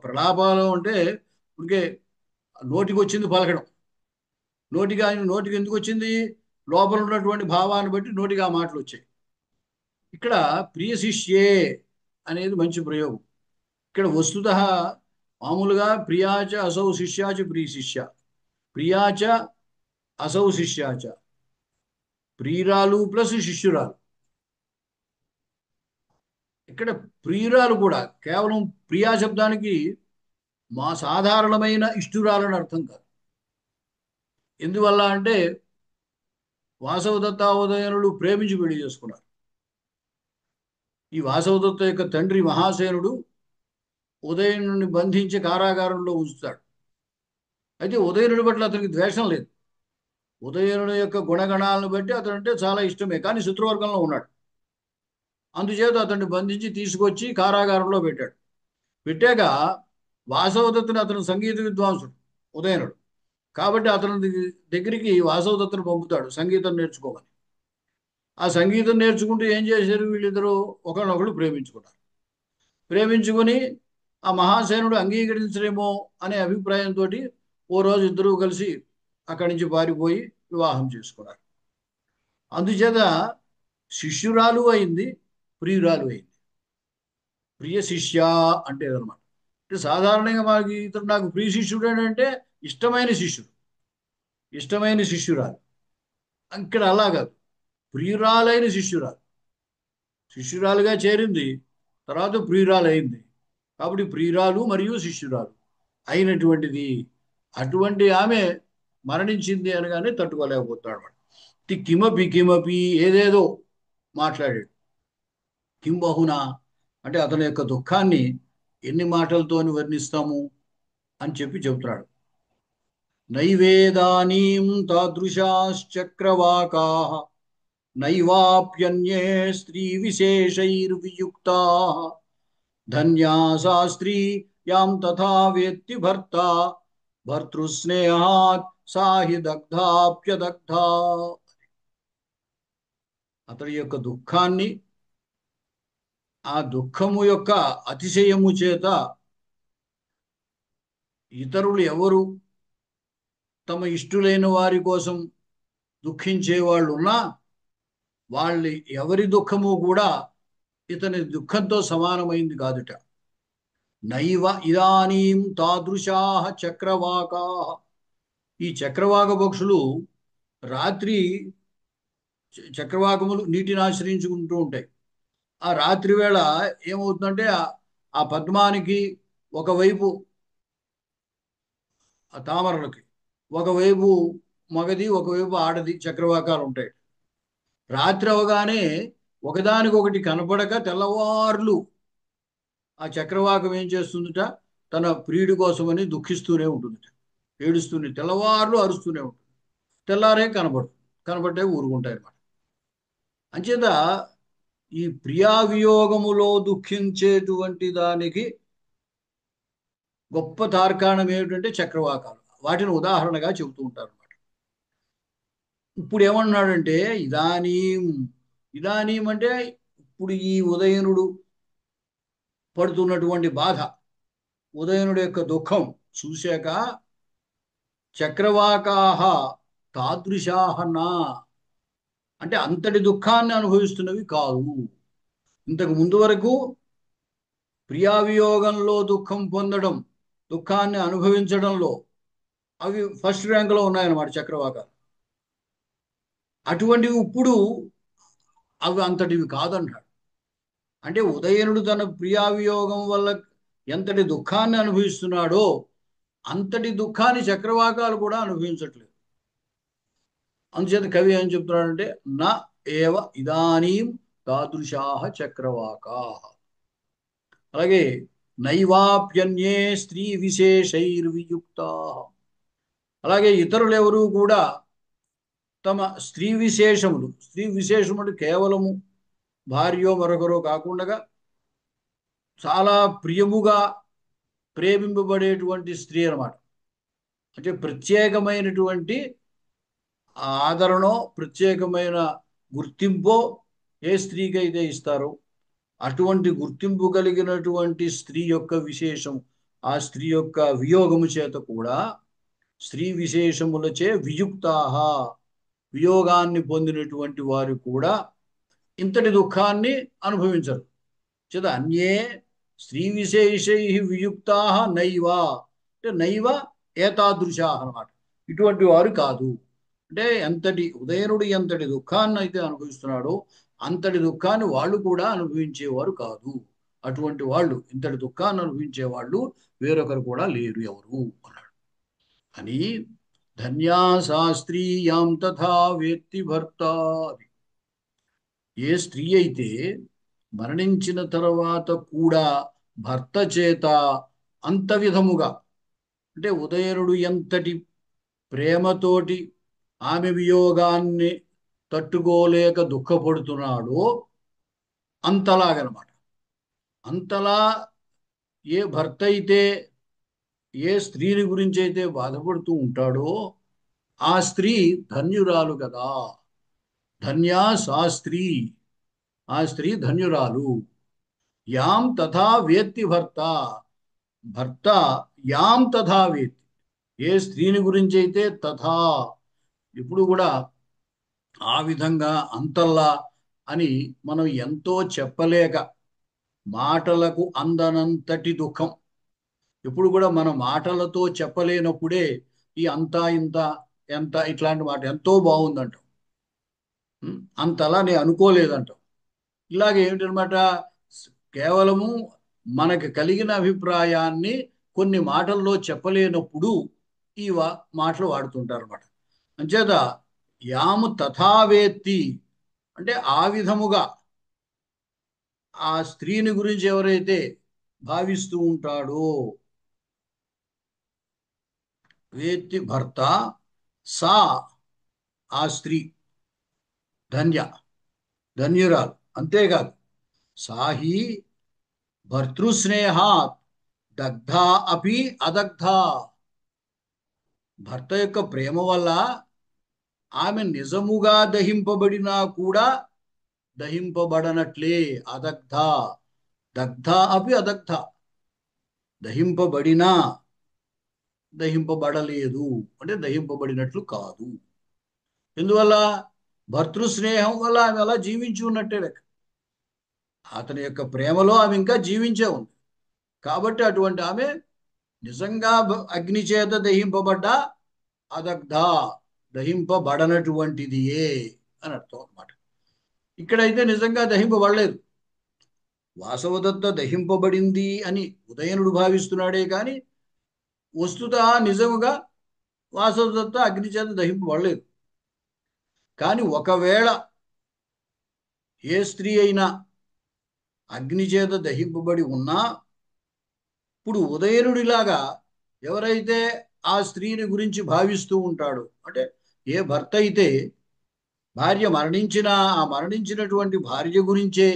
ప్రలాపాలు అంటే ఇంకే నోటికి వచ్చింది పలకడం. నోటికి ఎందుకు వచ్చింది? లోపల ఉన్నటువంటి భావాన్ని బట్టి నోటికి ఆ మాటలు వచ్చాయి. ఇక్కడ ప్రియ శిష్యే అనేది మంచి ప్రయోగం. ఇక్కడ వస్తుత మామూలుగా ప్రియాచ అసౌ శిష్యాచ ప్రియ శిష్య, ప్రియాచ అసౌ శిష్యాచ, ప్రియురాలు ప్లస్ శిష్యురాలు. ఇక్కడ ప్రియురాలు కూడా కేవలం ప్రియా శబ్దానికి మా సాధారణమైన ఇష్టురాలని అర్థం కాదు. ఎందువల్ల అంటే వాసవదత్తావదయనులు ప్రేమించి పెళ్లి చేసుకున్నారు. ఈ వాసవదత్త యొక్క తండ్రి మహాసేనుడు ఉదయనుని బంధించి కారాగారంలో ఉంచుతాడు. అయితే ఉదయనుడి పట్ల అతనికి ద్వేషం లేదు. ఉదయనుడి యొక్క గుణగణాలను బట్టి అతనంటే చాలా ఇష్టమే, కానీ శత్రువర్గంలో ఉన్నాడు. అందుచేత అతన్ని బంధించి తీసుకొచ్చి కారాగారంలో పెట్టాడు. పెట్టాక వాసవదత్తుని, అతను సంగీత విద్వాంసుడు ఉదయనుడు కాబట్టి అతని దగ్గరికి వాసవదత్తుని పంపుతాడు సంగీతం నేర్చుకోమని. ఆ సంగీతం నేర్చుకుంటూ ఏం చేశారు వీళ్ళిద్దరూ? ఒకరినొకరు ప్రేమించుకున్నారు. ప్రేమించుకొని ఆ మహాసేనుడు అంగీకరించడేమో అనే అభిప్రాయంతో ఓ రోజు ఇద్దరూ కలిసి అక్కడి నుంచి పారిపోయి వివాహం చేసుకున్నారు. అందుచేత శిష్యురాలు అయింది, ప్రియురాలు అయింది. ప్రియ శిష్య అంటే అనమాట. అంటే సాధారణంగా మనకి ఇతడు నాకు ప్రియ శిష్యుడు అంటే ఇష్టమైన శిష్యుడు, ఇష్టమైన శిష్యురాలు. ఇక్కడ అలా కాదు, ప్రియురాలైన శిష్యురాలు. శిష్యురాలుగా చేరింది, తర్వాత ప్రియురాలు అయింది. కాబట్టి ప్రియురాలు మరియు శిష్యురాలు అయినటువంటిది. అటువంటి ఆమె మరణించింది అనగానే తట్టుకోలేకపోతాడు వాడు. కిమపి కిమపి ఏదేదో మాట్లాడాడు. కిం బహునా అంటే అతని యొక్క దుఃఖాన్ని ఎన్ని మాటలతోని వర్ణిస్తాము అని చెప్తున్నాడు. నైవేదానీం తాదృశాశ్చక్రవాకా నైవాప్యన్యే స్త్రీ విశేషైర్వియుక్తా ధన్యా సా స్త్రీ యాం తథా వేత్తి భర్త భర్తృస్నేహాత్ సాహి దగ్ధాప్యదగ్ధా. అతడి యొక్క దుఃఖాన్ని, ఆ దుఃఖము యొక్క అతిశయము చేత ఇతరులు ఎవరు తమ ఇష్టులైన వారి కోసం దుఃఖించే వాళ్ళు ఉన్నా వాళ్ళ ఎవరి దుఃఖము కూడా ఇతని దుఃఖంతో సమానమైంది కాదుట. నైవ ఇదానీం తాదృశాః చక్రవాకాః. ఈ చక్రవాక పక్షులు రాత్రి చక్రవాకములు నీటిని ఆశ్రయించుకుంటూ ఉంటాయి. ఆ రాత్రి వేళ ఏమవుతుందంటే ఆ పద్మానికి ఒకవైపు, ఆ తామరలకి ఒకవైపు మగది ఒకవైపు ఆడది చక్రవాకాలు ఉంటాయి. రాత్రి అవగానే ఒకదానికొకటి కనపడక తెల్లవార్లు ఆ చక్రవాకం ఏం చేస్తుందట, తన ప్రియుడి కోసమని దుఃఖిస్తూనే ఉంటుందట, ఏడుస్తూనే తెల్లవార్లు అరుస్తూనే ఉంటుంది. తెల్లారే కనపడ్డే ఊరుకుంటాయి అన్నమాట. అంచేత ఈ ప్రియావియోగములో దుఃఖించేటువంటి దానికి గొప్ప తార్కాణం ఏమిటంటే చక్రవాకాలు. వాటిని ఉదాహరణగా చెబుతూ ఉంటారు అన్నమాట. ఇప్పుడు ఏమన్నాడంటే ఇదానీం, ఇదానీం అంటే ఇప్పుడు ఈ ఉదయనుడు పడుతున్నటువంటి బాధ, ఉదయనుడి యొక్క దుఃఖం చూశాక చక్రవాకాహ తాదృశాహ నా, అంటే అంతటి దుఃఖాన్ని అనుభవిస్తున్నవి కాదు. ఇంతకు ముందు వరకు ప్రియావియోగంలో దుఃఖం పొందడం, దుఃఖాన్ని అనుభవించడంలో అవి ఫస్ట్ ర్యాంకులో ఉన్నాయన్నమాట చక్రవాకాలు. అటువంటివి ఇప్పుడు అవి అంతటివి కాదన్నాడు. అంటే ఉదయనుడు తన ప్రియావియోగం వల్ల ఎంతటి దుఃఖాన్ని అనుభవిస్తున్నాడో అంతటి దుఃఖాన్ని చక్రవాకాలు కూడా అనుభవించట్లేదు. అందుచేత కవి ఏం చెప్తున్నాడంటే నా ఏవ ఇదానీం తాదృశాః చక్రవాకాః. అలాగే నైవాప్యన్యే స్త్రీ విశేషైర్వియుక్తాః. అలాగే ఇతరులు ఎవరు కూడా తమ స్త్రీ విశేషములు, స్త్రీ విశేషములు కేవలము భార్యో మరొకరో కాకుండా చాలా ప్రియముగా ప్రేమింపబడేటువంటి స్త్రీ అన్నమాట. అంటే ప్రత్యేకమైనటువంటి ఆదరణో ప్రత్యేకమైన గుర్తింపో ఏ స్త్రీకి అయితే ఇస్తారో అటువంటి గుర్తింపు కలిగినటువంటి స్త్రీ యొక్క విశేషం, ఆ స్త్రీ యొక్క వియోగము చేత కూడా స్త్రీ విశేషములచే వియుక్తాహ, వియోగాన్ని పొందినటువంటి వారు కూడా ఇంతటి దుఃఖాన్ని అనుభవించరు. చేత అన్యే స్త్రీ విశేషై వియుక్తా నైవ, అంటే నైవ ఏతాదృశా అన్నమాట, ఇటువంటి వారు కాదు. అంటే ఎంతటి ఉదయనుడు ఎంతటి దుఃఖాన్ని అయితే అనుభవిస్తున్నాడో అంతటి దుఃఖాన్ని వాళ్ళు కూడా అనుభవించేవారు కాదు. అటువంటి వాళ్ళు, ఇంతటి దుఃఖాన్ని అనుభవించే వాళ్ళు వేరొకరు కూడా లేరు ఎవరు అన్నాడు. అని ధన్యా శాస్త్రీ యాం తథా వేత్తి భర్త. ఏ స్త్రీ అయితే మరణించిన తర్వాత కూడా భర్త చేత అంత విధముగా, అంటే ఉదయనుడు ఎంతటి ప్రేమతోటి ఆమె వియోగాన్ని తట్టుకోలేక దుఃఖపడుతున్నాడో అంతలాగనమాట. అంతలా ఏ భర్త అయితే ఏ స్త్రీని గురించి అయితే బాధపడుతూ ఉంటాడో ఆ స్త్రీ ధన్యురాలు కదా. ధన్యా సా స్త్రీ, ఆ స్త్రీ ధన్యురాలు. యాం తథా వేత్తి భర్త, భర్త యాం తథా వేత్తి, ఏ స్త్రీని గురించి అయితే తథా, ఇప్పుడు కూడా ఆ విధంగా అంతల్లా అని మనం ఎంతో చెప్పలేక మాటలకు అందనంతటి దుఃఖం, ఎప్పుడు కూడా మన మాటలతో చెప్పలేనప్పుడే ఈ అంతా ఇంత ఎంత ఇట్లాంటి మాట ఎంతో బాగుందంటాం, అంతలా నేను అనుకోలేదంటాం. ఇలాగ ఏమిటనమాట, కేవలము మనకు కలిగిన అభిప్రాయాన్ని కొన్ని మాటల్లో చెప్పలేనప్పుడు ఈ మాటలు వాడుతుంటారు అనమాట. అంచేత యాము తథావేత్తి, అంటే ఆ విధముగా ఆ స్త్రీని గురించి ఎవరైతే భావిస్తూ ఉంటాడో, వేత్తి భర్త సా, ఆ స్త్రీ ధన్య, ధన్యురాలు. అంతేకాదు సాహి భర్తృస్నేహాత్ దగ్ధా అపి అదగ్ధా, భర్త యొక్క ప్రేమ వల్ల ఆమె నిజముగా దహింపబడినా కూడా దహింపబడనట్లే. అదగ్ధ, దగ్ధ అపి అదగ్ధ, దహింపబడినా దహింపబడలేదు అంటే దహింపబడినట్లు కాదు. ఎందువల్ల? భర్తృస్నేహం వల్ల ఆమె అలా జీవించి ఉన్నట్టే లెక్క. అతని యొక్క ప్రేమలో ఆమె ఇంకా జీవించే ఉంది. కాబట్టి అటువంటి ఆమె నిజంగా అగ్ని చేత దహింపబడ్డ అదగ్ధ, దహింపబడనటువంటిదియే అని అర్థం అన్నమాట. ఇక్కడైతే నిజంగా దహింపబడలేదు. వాసవదత్త దహింపబడింది అని ఉదయనుడు భావిస్తున్నాడే కానీ వస్తుత నిజముగా వాసవదత్త అగ్ని చేత దహింపబడలేదు. కానీ ఒకవేళ ఏ స్త్రీ అయినా అగ్ని చేత దహింపబడి ఉన్నా, ఇప్పుడు ఉదయనుడిలాగా ఎవరైతే ఆ స్త్రీని గురించి భావిస్తూ ఉంటాడో, అంటే ఏ భర్త అయితే భార్య మరణించినా ఆ మరణించినటువంటి భార్య గురించే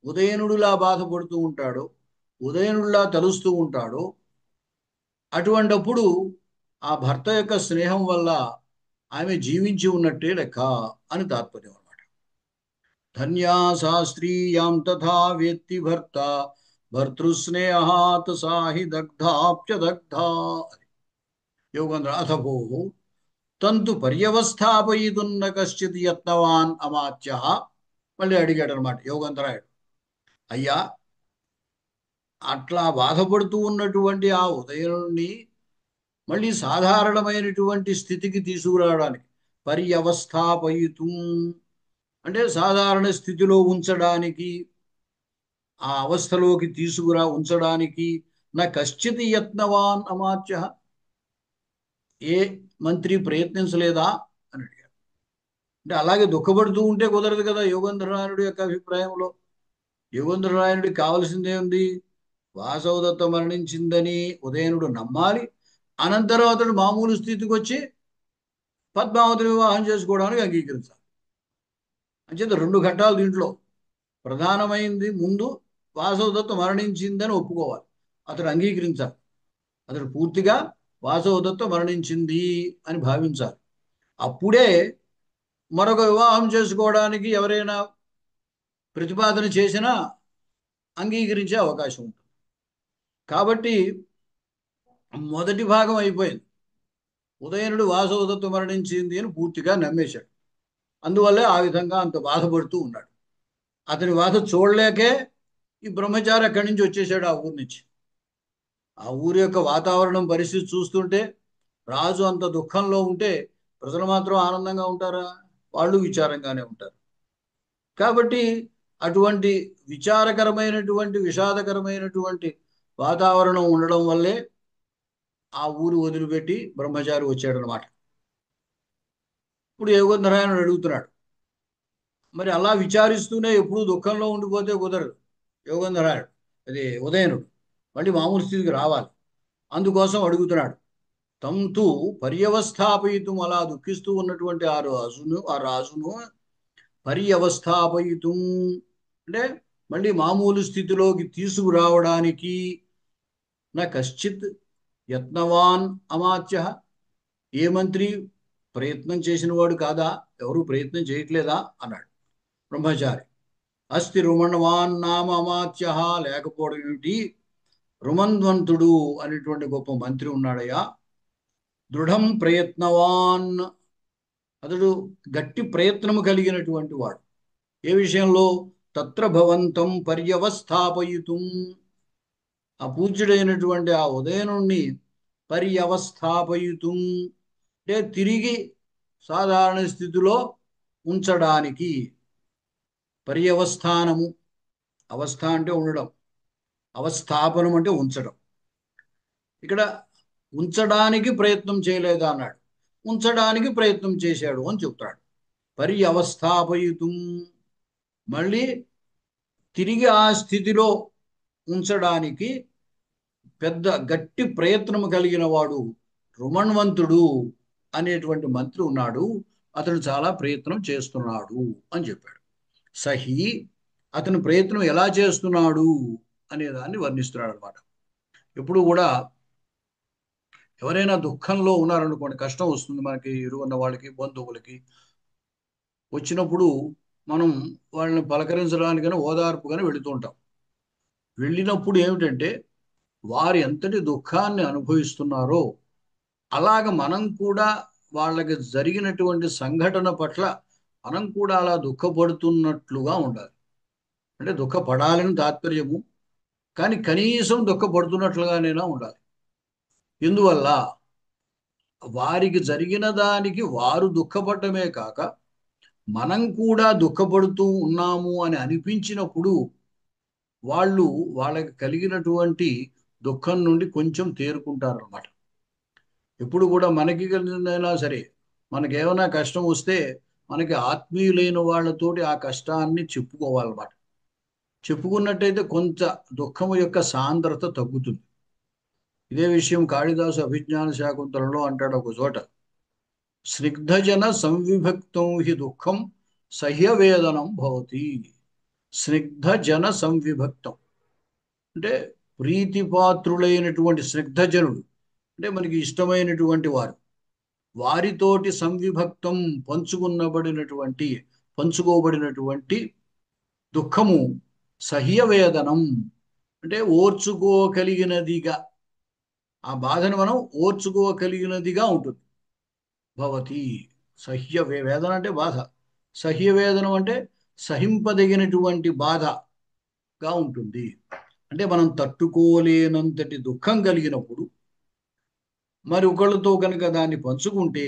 ఉదయనుడిలా బాధపడుతూ ఉంటాడో, ఉదయనుడిలా తలుస్తూ ఉంటాడో, అటువంటప్పుడు ఆ భర్త యొక్క స్నేహం వల్ల ఆమె జీవించి ఉన్నట్టే లెక్క అని తాత్పర్యం అన్నమాట. ధన్యా శాస్త్రీయాం తథా వేత్తి భర్త భర్తృస్నేహాత్ సాహి దగ్ధాప్యదగ్ధా. యోగంధ్ర అథభో తంతు పర్యవస్థాపయితున్న కశ్చిత్ యత్నవాన్ అమాత్య. మళ్ళీ అడిగాడు అనమాట యోగంధరాయుడు, అయ్యా అట్లా బాధపడుతూ ఉన్నటువంటి ఆ ఉదయుని మళ్ళీ సాధారణమైనటువంటి స్థితికి తీసుకురావడానికి, పర్యవస్థాపయితుం అంటే సాధారణ స్థితిలో ఉంచడానికి, ఆ అవస్థలోకి ఉంచడానికి నా కశ్చిత్ యత్నవాన్ అమాత్య, ఏ మంత్రి ప్రయత్నించలేదా అని అడిగాడు. అంటే అలాగే దుఃఖపడుతూ ఉంటే కుదరదు కదా యోగేంద్రనారాయణుడి యొక్క అభిప్రాయంలో. యోగేంద్రనారాయణుడికి కావాల్సిందే ఉంది, వాసవదత్త మరణించిందని ఉదయనుడు నమ్మాలి, అనంతరం అతడు మామూలు స్థితికి వచ్చి పద్మావతిని వివాహం చేసుకోవడానికి అంగీకరించాలి. అంచేత రెండు ఘట్టాలు దీంట్లో. ప్రధానమైంది ముందు వాసవదత్త మరణించిందని ఒప్పుకోవాలి, అతడు అంగీకరించాలి, అతడు పూర్తిగా వాసవదత్త మరణించింది అని భావించాలి. అప్పుడే మరొక వివాహం చేసుకోవడానికి ఎవరైనా ప్రతిపాదన చేసినా అంగీకరించే అవకాశం ఉంటుంది. కాబట్టి మొదటి భాగం అయిపోయింది. ఉదయనుడు వాసవదత్త మరణించింది అని పూర్తిగా నమ్మేశాడు. అందువల్లే ఆ విధంగా అంత బాధపడుతూ ఉన్నాడు. అతని బాధ చూడలేకే ఈ బ్రహ్మచారి అక్కడి నుంచి వచ్చేసాడు ఆ ఊరి నుంచి. ఆ ఊరి యొక్క వాతావరణం పరిస్థితి చూస్తుంటే, రాజు అంత దుఃఖంలో ఉంటే ప్రజలు మాత్రం ఆనందంగా ఉంటారా? వాళ్ళు విచారంగానే ఉంటారు. కాబట్టి అటువంటి విచారకరమైనటువంటి విషాదకరమైనటువంటి వాతావరణం ఉండడం వల్లే ఆ ఊరు వదిలిపెట్టి బ్రహ్మచారి వచ్చాడు అనమాట. ఇప్పుడు యోగంధరాయణుడు అడుగుతున్నాడు, మరి అలా విచారిస్తూనే ఎప్పుడూ దుఃఖంలో ఉండిపోతే కుదరదు. యోగంధరాయణుడు, అది ఉదయనుడు మళ్ళీ మామూలు స్థితికి రావాలి. అందుకోసం అడుగుతున్నాడు. తంతు పర్యవస్థాపయితం, అలా దుఃఖిస్తూ ఉన్నటువంటి ఆ రాజును పర్యవస్థాపయితం అంటే మళ్ళీ మామూలు స్థితిలోకి తీసుకురావడానికి నా కశ్చిత్ యత్నవాన్ అమాత్య, ఏ మంత్రి ప్రయత్నం చేసిన వాడు కాదా? ఎవరు ప్రయత్నం చేయట్లేదా అన్నాడు బ్రహ్మచారి. అస్తి రుమణవాన్ నామ అమాత్య, లేకపోవడం ఏమిటి, రుమన్వంతుడు అనేటువంటి గొప్ప మంత్రి ఉన్నాడయ్యా. దృఢం ప్రయత్నవాన్, అతడు గట్టి ప్రయత్నము కలిగినటువంటి వాడు. ఏ విషయంలో? తత్ర భవంతం పర్యవస్థాపయితుం, ఆ పూజ్యుడైనటువంటి ఆ ఉదయనుణ్ణి పర్యవస్థాపయితుం అంటే తిరిగి సాధారణ స్థితిలో ఉంచడానికి. పర్యవస్థానము, అవస్థ అంటే ఉండడం, అవస్థాపనం అంటే ఉంచడం. ఇక్కడ ఉంచడానికి ప్రయత్నం చేయలేదా అన్నాడు, ఉంచడానికి ప్రయత్నం చేశాడు అని చెప్తాడు. పర్యవస్థాపయితుం మళ్ళీ తిరిగి ఆ స్థితిలో ఉంచడానికి పెద్ద గట్టి ప్రయత్నం కలిగిన వాడు రుమణ్వంతుడు అనేటువంటి మంత్రి ఉన్నాడు, అతడు చాలా ప్రయత్నం చేస్తున్నాడు అని చెప్పాడు. సహి, అతని ప్రయత్నం ఎలా చేస్తున్నాడు అనే దాన్ని వర్ణిస్తున్నాడు అనమాట. ఎప్పుడు కూడా ఎవరైనా దుఃఖంలో ఉన్నారనుకోండి, కష్టం వస్తుంది మనకి, ఇరుగున్న వాళ్ళకి బంధువులకి వచ్చినప్పుడు మనం వాళ్ళని పలకరించడానికైనా ఓదార్పుగానే వెళుతూ ఉంటాం. వెళ్ళినప్పుడు ఏమిటంటే వారు ఎంతటి దుఃఖాన్ని అనుభవిస్తున్నారో అలాగ మనం కూడా వాళ్ళకి జరిగినటువంటి సంఘటన పట్ల మనం కూడా అలా దుఃఖపడుతున్నట్లుగా ఉండాలి. అంటే దుఃఖపడాలని తాత్పర్యము, కానీ కనీసం దుఃఖపడుతున్నట్లుగానైనా ఉండాలి. ఎందువల్ల వారికి జరిగిన దానికి వారు దుఃఖపడటమే కాక మనం కూడా దుఃఖపడుతూ ఉన్నాము అని అనిపించినప్పుడు వాళ్ళు వాళ్ళకి కలిగినటువంటి దుఃఖం నుండి కొంచెం తేరుకుంటారు అన్నమాట. ఎప్పుడు కూడా మనకి కలిగిందైనా సరే, మనకేమైనా కష్టం వస్తే మనకి ఆత్మీయులైన వాళ్ళతోటి ఆ కష్టాన్ని చెప్పుకోవాలన్నమాట. చెప్పుకున్నట్టయితే కొంత దుఃఖము యొక్క సాంద్రత తగ్గుతుంది. ఇదే విషయం కాళిదాసు అభిజ్ఞాన శాకుంతలంలో అంటాడు ఒక చోట, స్నిగ్ధజన సంవిభక్తం హి దుఃఖం సహ్యవేదనం భవతి. స్నిగ్ధజన సంవిభక్తం అంటే ప్రీతిపాత్రులైనటువంటి స్నిగ్ధజనుడు అంటే మనకి ఇష్టమైనటువంటి వారు, వారితోటి సంవిభక్తం పంచుకోబడినటువంటి దుఃఖము సహ్యవేదనం అంటే ఓర్చుకోగలిగినదిగా, ఆ బాధను మనం ఓర్చుకోగలిగినదిగా ఉంటుంది. భవతి వేదన అంటే బాధ, సహ్యవేదనం అంటే సహింపదగినటువంటి బాధగా ఉంటుంది. అంటే మనం తట్టుకోలేనంతటి దుఃఖం కలిగినప్పుడు మరి ఒకళ్ళతో కనుక దాన్ని పంచుకుంటే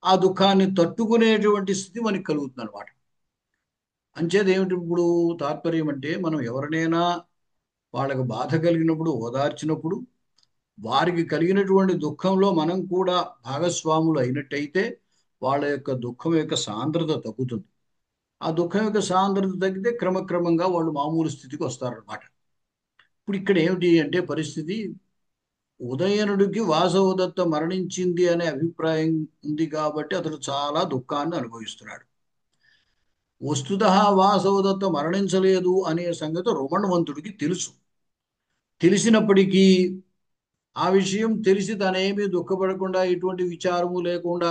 ఆ దుఃఖాన్ని తట్టుకునేటువంటి స్థితి మనకి కలుగుతుంది అనమాట. అంచేది ఏమిటి ఇప్పుడు తాత్పర్యం అంటే, మనం ఎవరినైనా వాళ్ళకు బాధ కలిగినప్పుడు ఓదార్చినప్పుడు వారికి కలిగినటువంటి దుఃఖంలో మనం కూడా భాగస్వాములు అయినట్టయితే వాళ్ళ యొక్క దుఃఖం యొక్క సాంద్రత తగ్గుతుంది. ఆ దుఃఖం యొక్క సాంద్రత తగ్గితే క్రమక్రమంగా వాళ్ళు మామూలు స్థితికి వస్తారనమాట. ఇప్పుడు ఇక్కడ ఏమిటి అంటే పరిస్థితి, ఉదయనుడికి వాసవదత్త మరణించింది అనే అభిప్రాయం ఉంది కాబట్టి అతడు చాలా దుఃఖాన్ని అనుభవిస్తున్నాడు. వస్తుతః వాసవదత్త మరణించలేదు అనే సంగతి రోమణవంతుడికి తెలుసు. తెలిసినప్పటికీ ఆ విషయం తెలిసి తనేమీ దుఃఖపడకుండా ఎటువంటి విచారము లేకుండా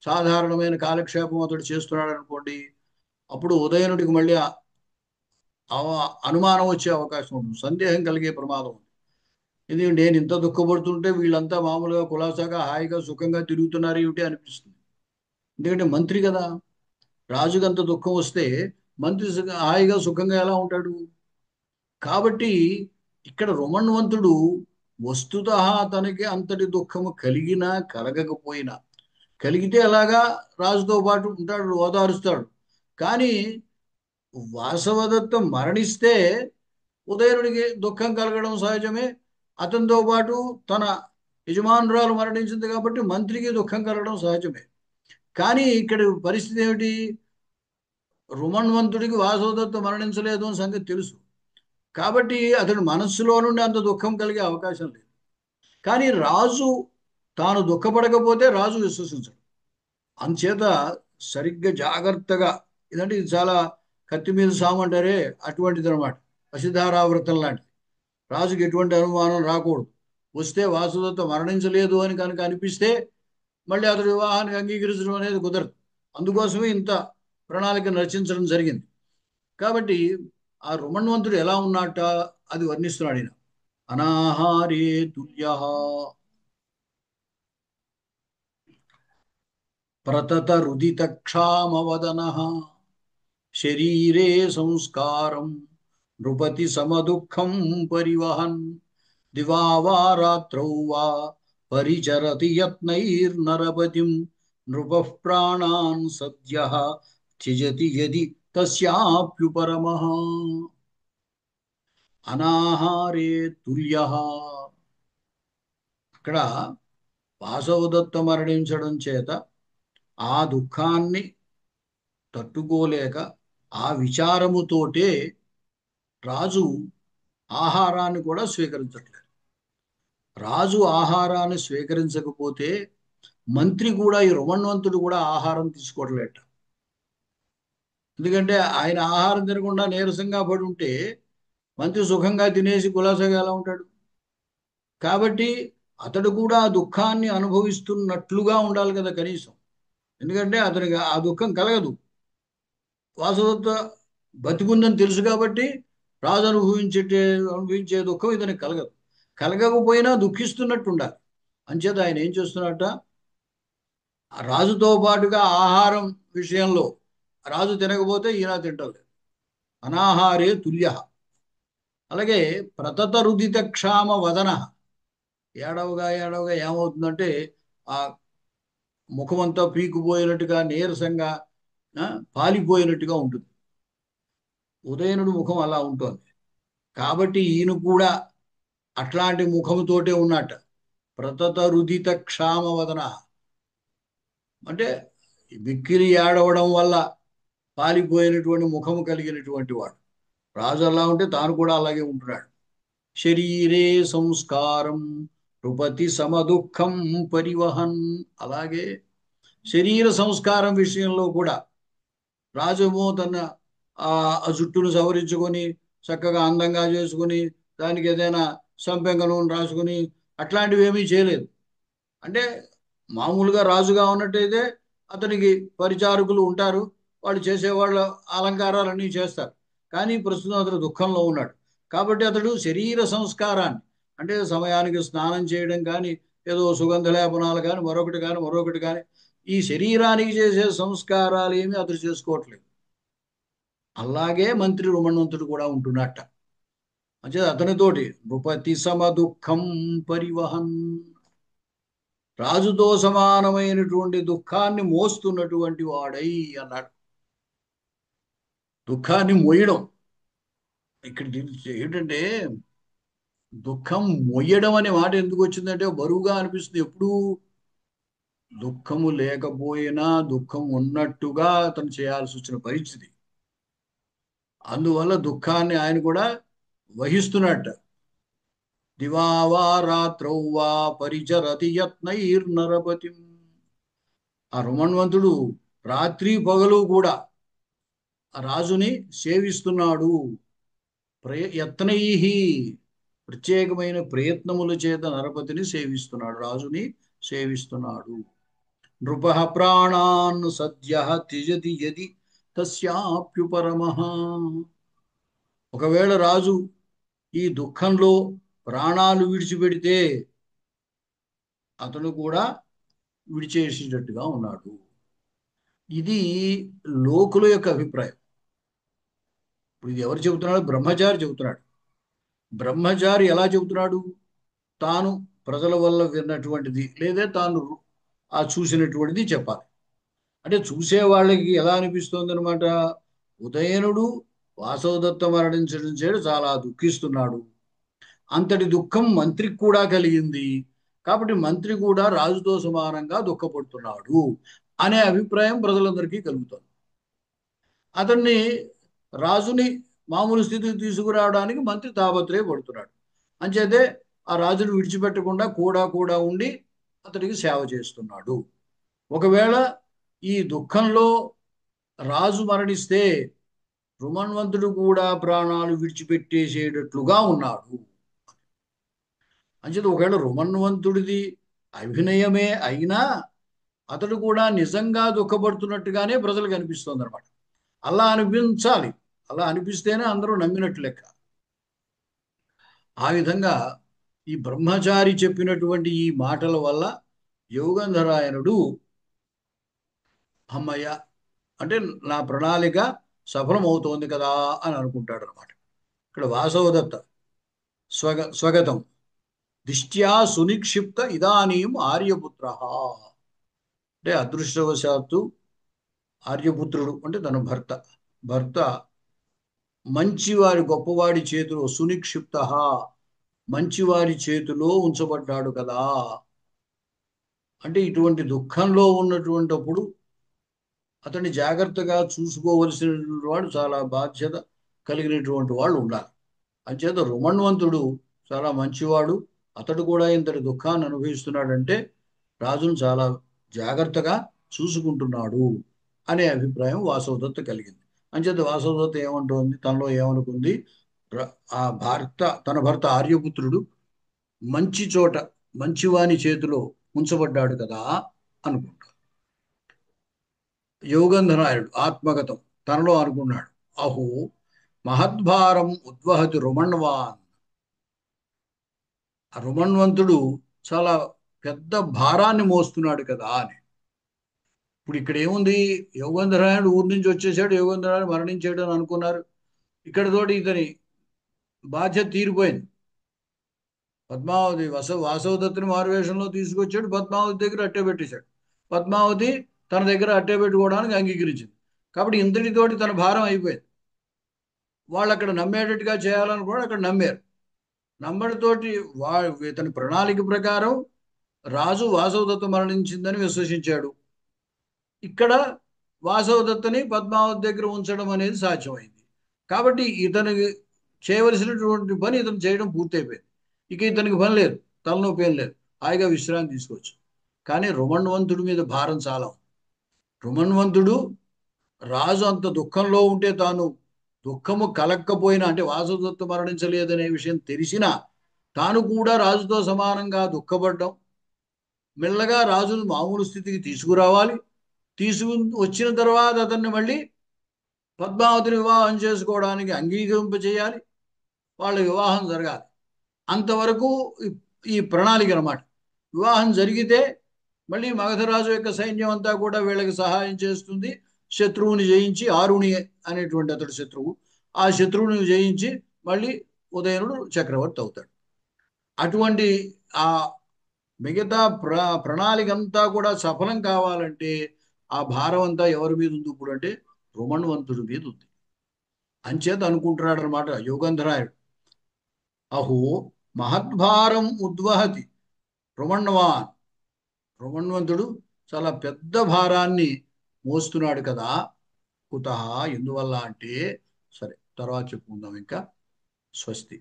సాధారణమైన కాలక్షేపం అతడు చేస్తున్నాడు అనుకోండి, అప్పుడు ఉదయనుడికి మళ్ళీ అనుమానం వచ్చే అవకాశం ఉంటుంది, సందేహం కలిగే ప్రమాదం ఉంది. ఇది నేను ఇంత దుఃఖపడుతుంటే వీళ్ళంతా మామూలుగా కులాసాగా హాయిగా సుఖంగా తిరుగుతున్నారు ఏమిటి అనిపిస్తుంది. ఎందుకంటే మంత్రి కదా, రాజుకి అంత దుఃఖం వస్తే మంత్రి హాయిగా సుఖంగా ఎలా ఉంటాడు? కాబట్టి ఇక్కడ రోమన్వంతుడు వస్తుతః తనకి అంతటి దుఃఖము కలిగినా కలగకపోయినా, కలిగితే అలాగా రాజుతో పాటు ఉంటాడు, ఓదారుస్తాడు. కానీ వాసవదత్తం మరణిస్తే ఉదయనుడికి దుఃఖం కలగడం సహజమే. అతనితో పాటు తన యజమానురాలు మరణించింది కాబట్టి మంత్రికి దుఃఖం కలగడం సహజమే. కానీ ఇక్కడ పరిస్థితి ఏమిటి, రుమన్వంతుడికి వాసవదత్త మరణించలేదు అని సంగతి తెలుసు కాబట్టి అతడి మనస్సులో నుండి అంత దుఃఖం కలిగే అవకాశం లేదు. కానీ రాజు తాను దుఃఖపడకపోతే రాజు విశ్వసించడు. అంచేత సరిగ్గా జాగ్రత్తగా, ఇదంటే ఇది చాలా కత్తి మీద సాము అంటారే అటువంటిది అనమాట, వశిధారావృతం లాంటిది. రాజుకి ఎటువంటి అనుమానం రాకూడదు. వస్తే వాసుదత్త మరణించలేదు అని కనుక అనిపిస్తే మళ్ళీ అతడి వివాహానికి అంగీకరించడం అనేది కుదరదు. అందుకోసమే ఇంత ప్రణాళిక రచించడం జరిగింది. కాబట్టి ఆ రుమణ్వంతుడు ఎలా ఉన్నట్ట అది వర్ణిస్తున్నాడు ఈయన. అనాహారే తుల్య ప్రతత రుదిత క్షామవదన శరీరే సంస్కారం నృపతి సమదుఃఖం పరివహన్ దివా వా రాత్రౌ వా పరిచరతి యత్నైర్నరపతిం నృపః ప్రాణాన్ సద్యః త్యజతి యది తస్యాప్యుపరమః. అనాహారే తుల్యః, అక్కడ వాసవదత్త మరణించడం చేత ఆ దుఃఖాన్ని తట్టుకోలేక ఆ విచారముతోటే రాజు ఆహారాన్ని కూడా స్వీకరించట్లేదు. రాజు ఆహారాన్ని స్వీకరించకపోతే మంత్రి కూడా, ఈ రుమణ్వంతుడు కూడా ఆహారం తీసుకోవట్లేట. ఎందుకంటే ఆయన ఆహారం తినకుండా నీరసంగా పడి ఉంటే మంత్రి సుఖంగా తినేసి కులాసగా ఎలా ఉంటాడు? కాబట్టి అతడు కూడా ఆ దుఃఖాన్ని అనుభవిస్తున్నట్లుగా ఉండాలి కదా కనీసం. ఎందుకంటే అతనికి ఆ దుఃఖం కలగదు, వాసవదత్త బతికుందని తెలుసు కాబట్టి రాజు అనుభవించే దుఃఖం ఇతనికి కలగదు. కలగకపోయినా దుఃఖిస్తున్నట్టు ఉండాలి. అంచేత ఆయన ఏం చేస్తున్నట్ట, రాజుతో పాటుగా ఆహారం విషయంలో రాజు తినకపోతే ఈయన తింటలేదు. అనాహారే తుల్య. అలాగే ప్రతత రుదిత క్షామ వదన, ఏడవగా ఏడవగా ఏమవుతుందంటే ఆ ముఖమంతా పీకుపోయినట్టుగా నీరసంగా, ఆ, పాలిపోయినట్టుగా ఉంటుంది. ఉదయనుడు ముఖం అలా ఉంటుంది. కాబట్టి ఈయన కూడా అట్లాంటి ముఖముతోటే ఉన్నట్ట. ప్రతత రుదిత క్షామ వదన అంటే బిక్కిరి ఏడవడం వల్ల పాలిపోయినటువంటి ముఖము కలిగినటువంటి వాడు. రాజు అలా ఉంటే తాను కూడా అలాగే ఉంటున్నాడు. శరీరే సంస్కారం నృపతి సమదుఃఖం పరివహన్. అలాగే శరీర సంస్కారం విషయంలో కూడా రాజుమో తన ఆ జుట్టును సవరించుకొని చక్కగా అందంగా చేసుకుని దానికి ఏదైనా సంపెంగ నూనె రాసుకుని అట్లాంటివి ఏమీ చేయలేదు. అంటే మామూలుగా రాజుగా ఉన్నట్టయితే అతనికి పరిచారకులు ఉంటారు, వాళ్ళు చేసేవాళ్ళ అలంకారాలన్నీ చేస్తారు. కానీ ప్రస్తుతం అతడు దుఃఖంలో ఉన్నాడు. కాబట్టి అతడు శరీర సంస్కారాన్ని, అంటే సమయానికి స్నానం చేయడం కానీ, ఏదో సుగంధ లేపనాలు కానీ, మరొకటి కానీ మరొకటి కానీ, ఈ శరీరానికి చేసే సంస్కారాలు ఏమీ అతడు చేసుకోవట్లేదు. అలాగే మంత్రి రుమణవంతుడు కూడా ఉంటున్నట్ట. అంటే అతనితోటి నృపతి సమ దుఃఖం పరివహన్, రాజుతో సమానమైనటువంటి దుఃఖాన్ని మోస్తున్నటువంటి వాడై అన్నాడు. దుఃఖాన్ని మోయడం ఇక్కడ ఏంటంటే, దుఃఖం మొయ్యడం అనే మాట ఎందుకు వచ్చిందంటే బరువుగా అనిపిస్తుంది ఎప్పుడు. దుఃఖము లేకపోయినా దుఃఖం ఉన్నట్టుగా అతను చేయాల్సి వచ్చిన పరిస్థితి. అందువల్ల దుఃఖాన్ని ఆయన కూడా వహిస్తున్నట్ట. దివావా రాత్రౌ వా పరిచరతి యత్నైర్నరపతిం. ఆ రుమణ్వంతుడు రాత్రి పగలు కూడా ఆ రాజుని సేవిస్తున్నాడు. యత్నై, ప్రత్యేకమైన ప్రయత్నముల చేత నరపతిని సేవిస్తున్నాడు, రాజుని సేవిస్తున్నాడు. నృప ప్రాణాన్ సద్య త్యజతి యది తస్యాప్యుపరమః. ఒకవేళ రాజు ఈ దుఃఖంలో ప్రాణాలు విడిచిపెడితే అతను కూడా విడిచేసేటట్టుగా ఉన్నాడు. ఇది లోకుల యొక్క అభిప్రాయం. ఇప్పుడు ఇది ఎవరు చెబుతున్నాడు? బ్రహ్మచారి చెబుతున్నాడు. బ్రహ్మచారి ఎలా చెబుతున్నాడు? తాను ప్రజల వల్ల విన్నటువంటిది లేదా తాను ఆ చూసినటువంటిది చెప్పాలి. అంటే చూసే వాళ్ళకి ఎలా అనిపిస్తుంది అనమాట? ఉదయనుడు వాసవదత్త మరణించడం చేత చాలా దుఃఖిస్తున్నాడు. అంతటి దుఃఖం మంత్రికి కూడా కలిగింది. కాబట్టి మంత్రి కూడా రాజుతో సమానంగా దుఃఖపడుతున్నాడు అనే అభిప్రాయం ప్రజలందరికీ కలుగుతుంది. అతన్ని, రాజుని మామూలు స్థితికి తీసుకురావడానికి మంత్రి తాపత్రయపడుతున్నాడు. అంచేతే ఆ రాజును విడిచిపెట్టకుండా కూడా కూడా ఉండి అతడికి సేవ చేస్తున్నాడు. ఒకవేళ ఈ దుఃఖంలో రాజు మరణిస్తే రుమన్వంతుడు కూడా ప్రాణాలు విడిచిపెట్టేసేటట్లుగా ఉన్నాడు. అంచేత ఒకవేళ రుమన్వంతుడిది అభినయమే అయినా అతడు కూడా నిజంగా దుఃఖపడుతున్నట్టుగానే ప్రజలకు అనిపిస్తుంది అనమాట. అలా అనిపించాలి. అలా అనిపిస్తేనే అందరూ నమ్మినట్లు లెక్క. ఆ విధంగా ఈ బ్రహ్మచారి చెప్పినటువంటి ఈ మాటల వల్ల యోగంధరాయనుడు అమ్మయ్య, అంటే నా ప్రణాళిక సఫలమవుతోంది కదా అని అనుకుంటాడు అనమాట. ఇక్కడ వాసవదత్త స్వగతం దిష్ట్యా సునిక్షిప్త ఇదానీం ఆర్యపుత్ర. అంటే అదృష్టవశాత్తు ఆర్యపుత్రుడు అంటే తన భర్త మంచివారి గొప్పవాడి చేతిలో, సునిక్షిప్త మంచివారి చేతిలో ఉంచబడ్డాడు కదా. అంటే ఇటువంటి దుఃఖంలో ఉన్నటువంటిప్పుడు అతన్ని జాగ్రత్తగా చూసుకోవలసినటువంటి వాడు, చాలా బాధ్యత కలిగినటువంటి వాళ్ళు ఉండాలి. అంచేత రుమణ్వంతుడు చాలా మంచివాడు, అతడు కూడా ఇంతటి దుఃఖాన్ని అనుభవిస్తున్నాడంటే రాజును చాలా జాగ్రత్తగా చూసుకుంటున్నాడు అనే అభిప్రాయం వాసవదత్త కలిగింది. అంచేత వాసవదత్త ఏమంటోంది, తనలో ఏమనుకుంది, ఆ తన భర్త ఆర్యపుత్రుడు మంచి చోట మంచివాని చేతిలో ఉంచబడ్డాడు కదా అనుకుంటాడు. యోగంధరాయుడు ఆత్మగతం తనలో అనుకున్నాడు, అహో మహద్భారం ఉద్వహతి రుమణ్వాన్. ఆ రుమణ్వంతుడు చాలా పెద్ద భారాన్ని మోస్తున్నాడు కదా అని. ఇప్పుడు ఇక్కడ ఏముంది, యోగేంద్రాయణుడు ఊరి నుంచి వచ్చేసాడు, యోగేంద్రాయణుడు మరణించాడు అని అనుకున్నారు. ఇక్కడతోటి ఇతని బాధ్యత తీరిపోయింది. పద్మావతి వాసవదత్తుని మారువేషంలో తీసుకొచ్చాడు, పద్మావతి దగ్గర అట్టే పెట్టేశాడు. పద్మావతి తన దగ్గర అట్టే పెట్టుకోవడానికి అంగీకరించింది. కాబట్టి ఇంతటితోటి తన భారం అయిపోయింది. వాళ్ళు అక్కడ నమ్మేటట్టుగా చేయాలనుకున్నాడు, అక్కడ నమ్మారు. నమ్మడితోటి వా ఇతని ప్రణాళిక ప్రకారం రాజు వాసవదత్త మరణించిందని విశ్వసించాడు. ఇక్కడ వాసవదత్తని పద్మావతి దగ్గర ఉంచడం అనేది సాధ్యమైంది. కాబట్టి ఇతనికి చేయవలసినటువంటి పని ఇతను చేయడం పూర్తయిపోయింది. ఇక ఇతనికి పని లేదు, తలనొప్పి ఏం లేదు, హాయిగా విశ్రాంతి తీసుకోవచ్చు. కానీ రుమణ్వంతుడి మీద భారం చాలా ఉంది. రుమణ్వంతుడు రాజు అంత దుఃఖంలో ఉంటే తాను దుఃఖము కలక్కపోయినా, అంటే వాసవదత్త మరణించలేదనే విషయం తెలిసినా తాను కూడా రాజుతో సమానంగా దుఃఖపడ్డం, మెల్లగా రాజును మామూలు స్థితికి తీసుకురావాలి. తీసుకు వచ్చిన తర్వాత అతన్ని మళ్ళీ పద్మావతిని వివాహం చేసుకోవడానికి అంగీకరింపజేయాలి, వాళ్ళ వివాహం జరగాలి. అంతవరకు ఈ ప్రణాళిక అన్నమాట. వివాహం జరిగితే మళ్ళీ మగధరాజు యొక్క సైన్యం అంతా కూడా వీళ్ళకి సహాయం చేస్తుంది. శత్రువుని జయించి, ఆరుణి అనేటువంటి అతడు శత్రువు, ఆ శత్రువుని జయించి మళ్ళీ ఉదయనుడు చక్రవర్తి అవుతాడు. అటువంటి ఆ మిగతా ప్రణాళిక అంతా కూడా సఫలం కావాలంటే ఆ భారం అంతా ఎవరి మీద ఉంది ఇప్పుడు అంటే రుమణ్వంతుడి మీద ఉంది. అంచేత అనుకుంటున్నాడు అనమాట యోగంధరాయుడు. అహో మహద్భారం ఉద్వహతి రుమణ్వాన్. రుమణ్వంతుడు చాలా పెద్ద భారాన్ని మోస్తున్నాడు కదా. కుతః, ఎందువల్ల అంటే, సరే తర్వాత చెప్పుకుందాం ఇంకా. స్వస్తి.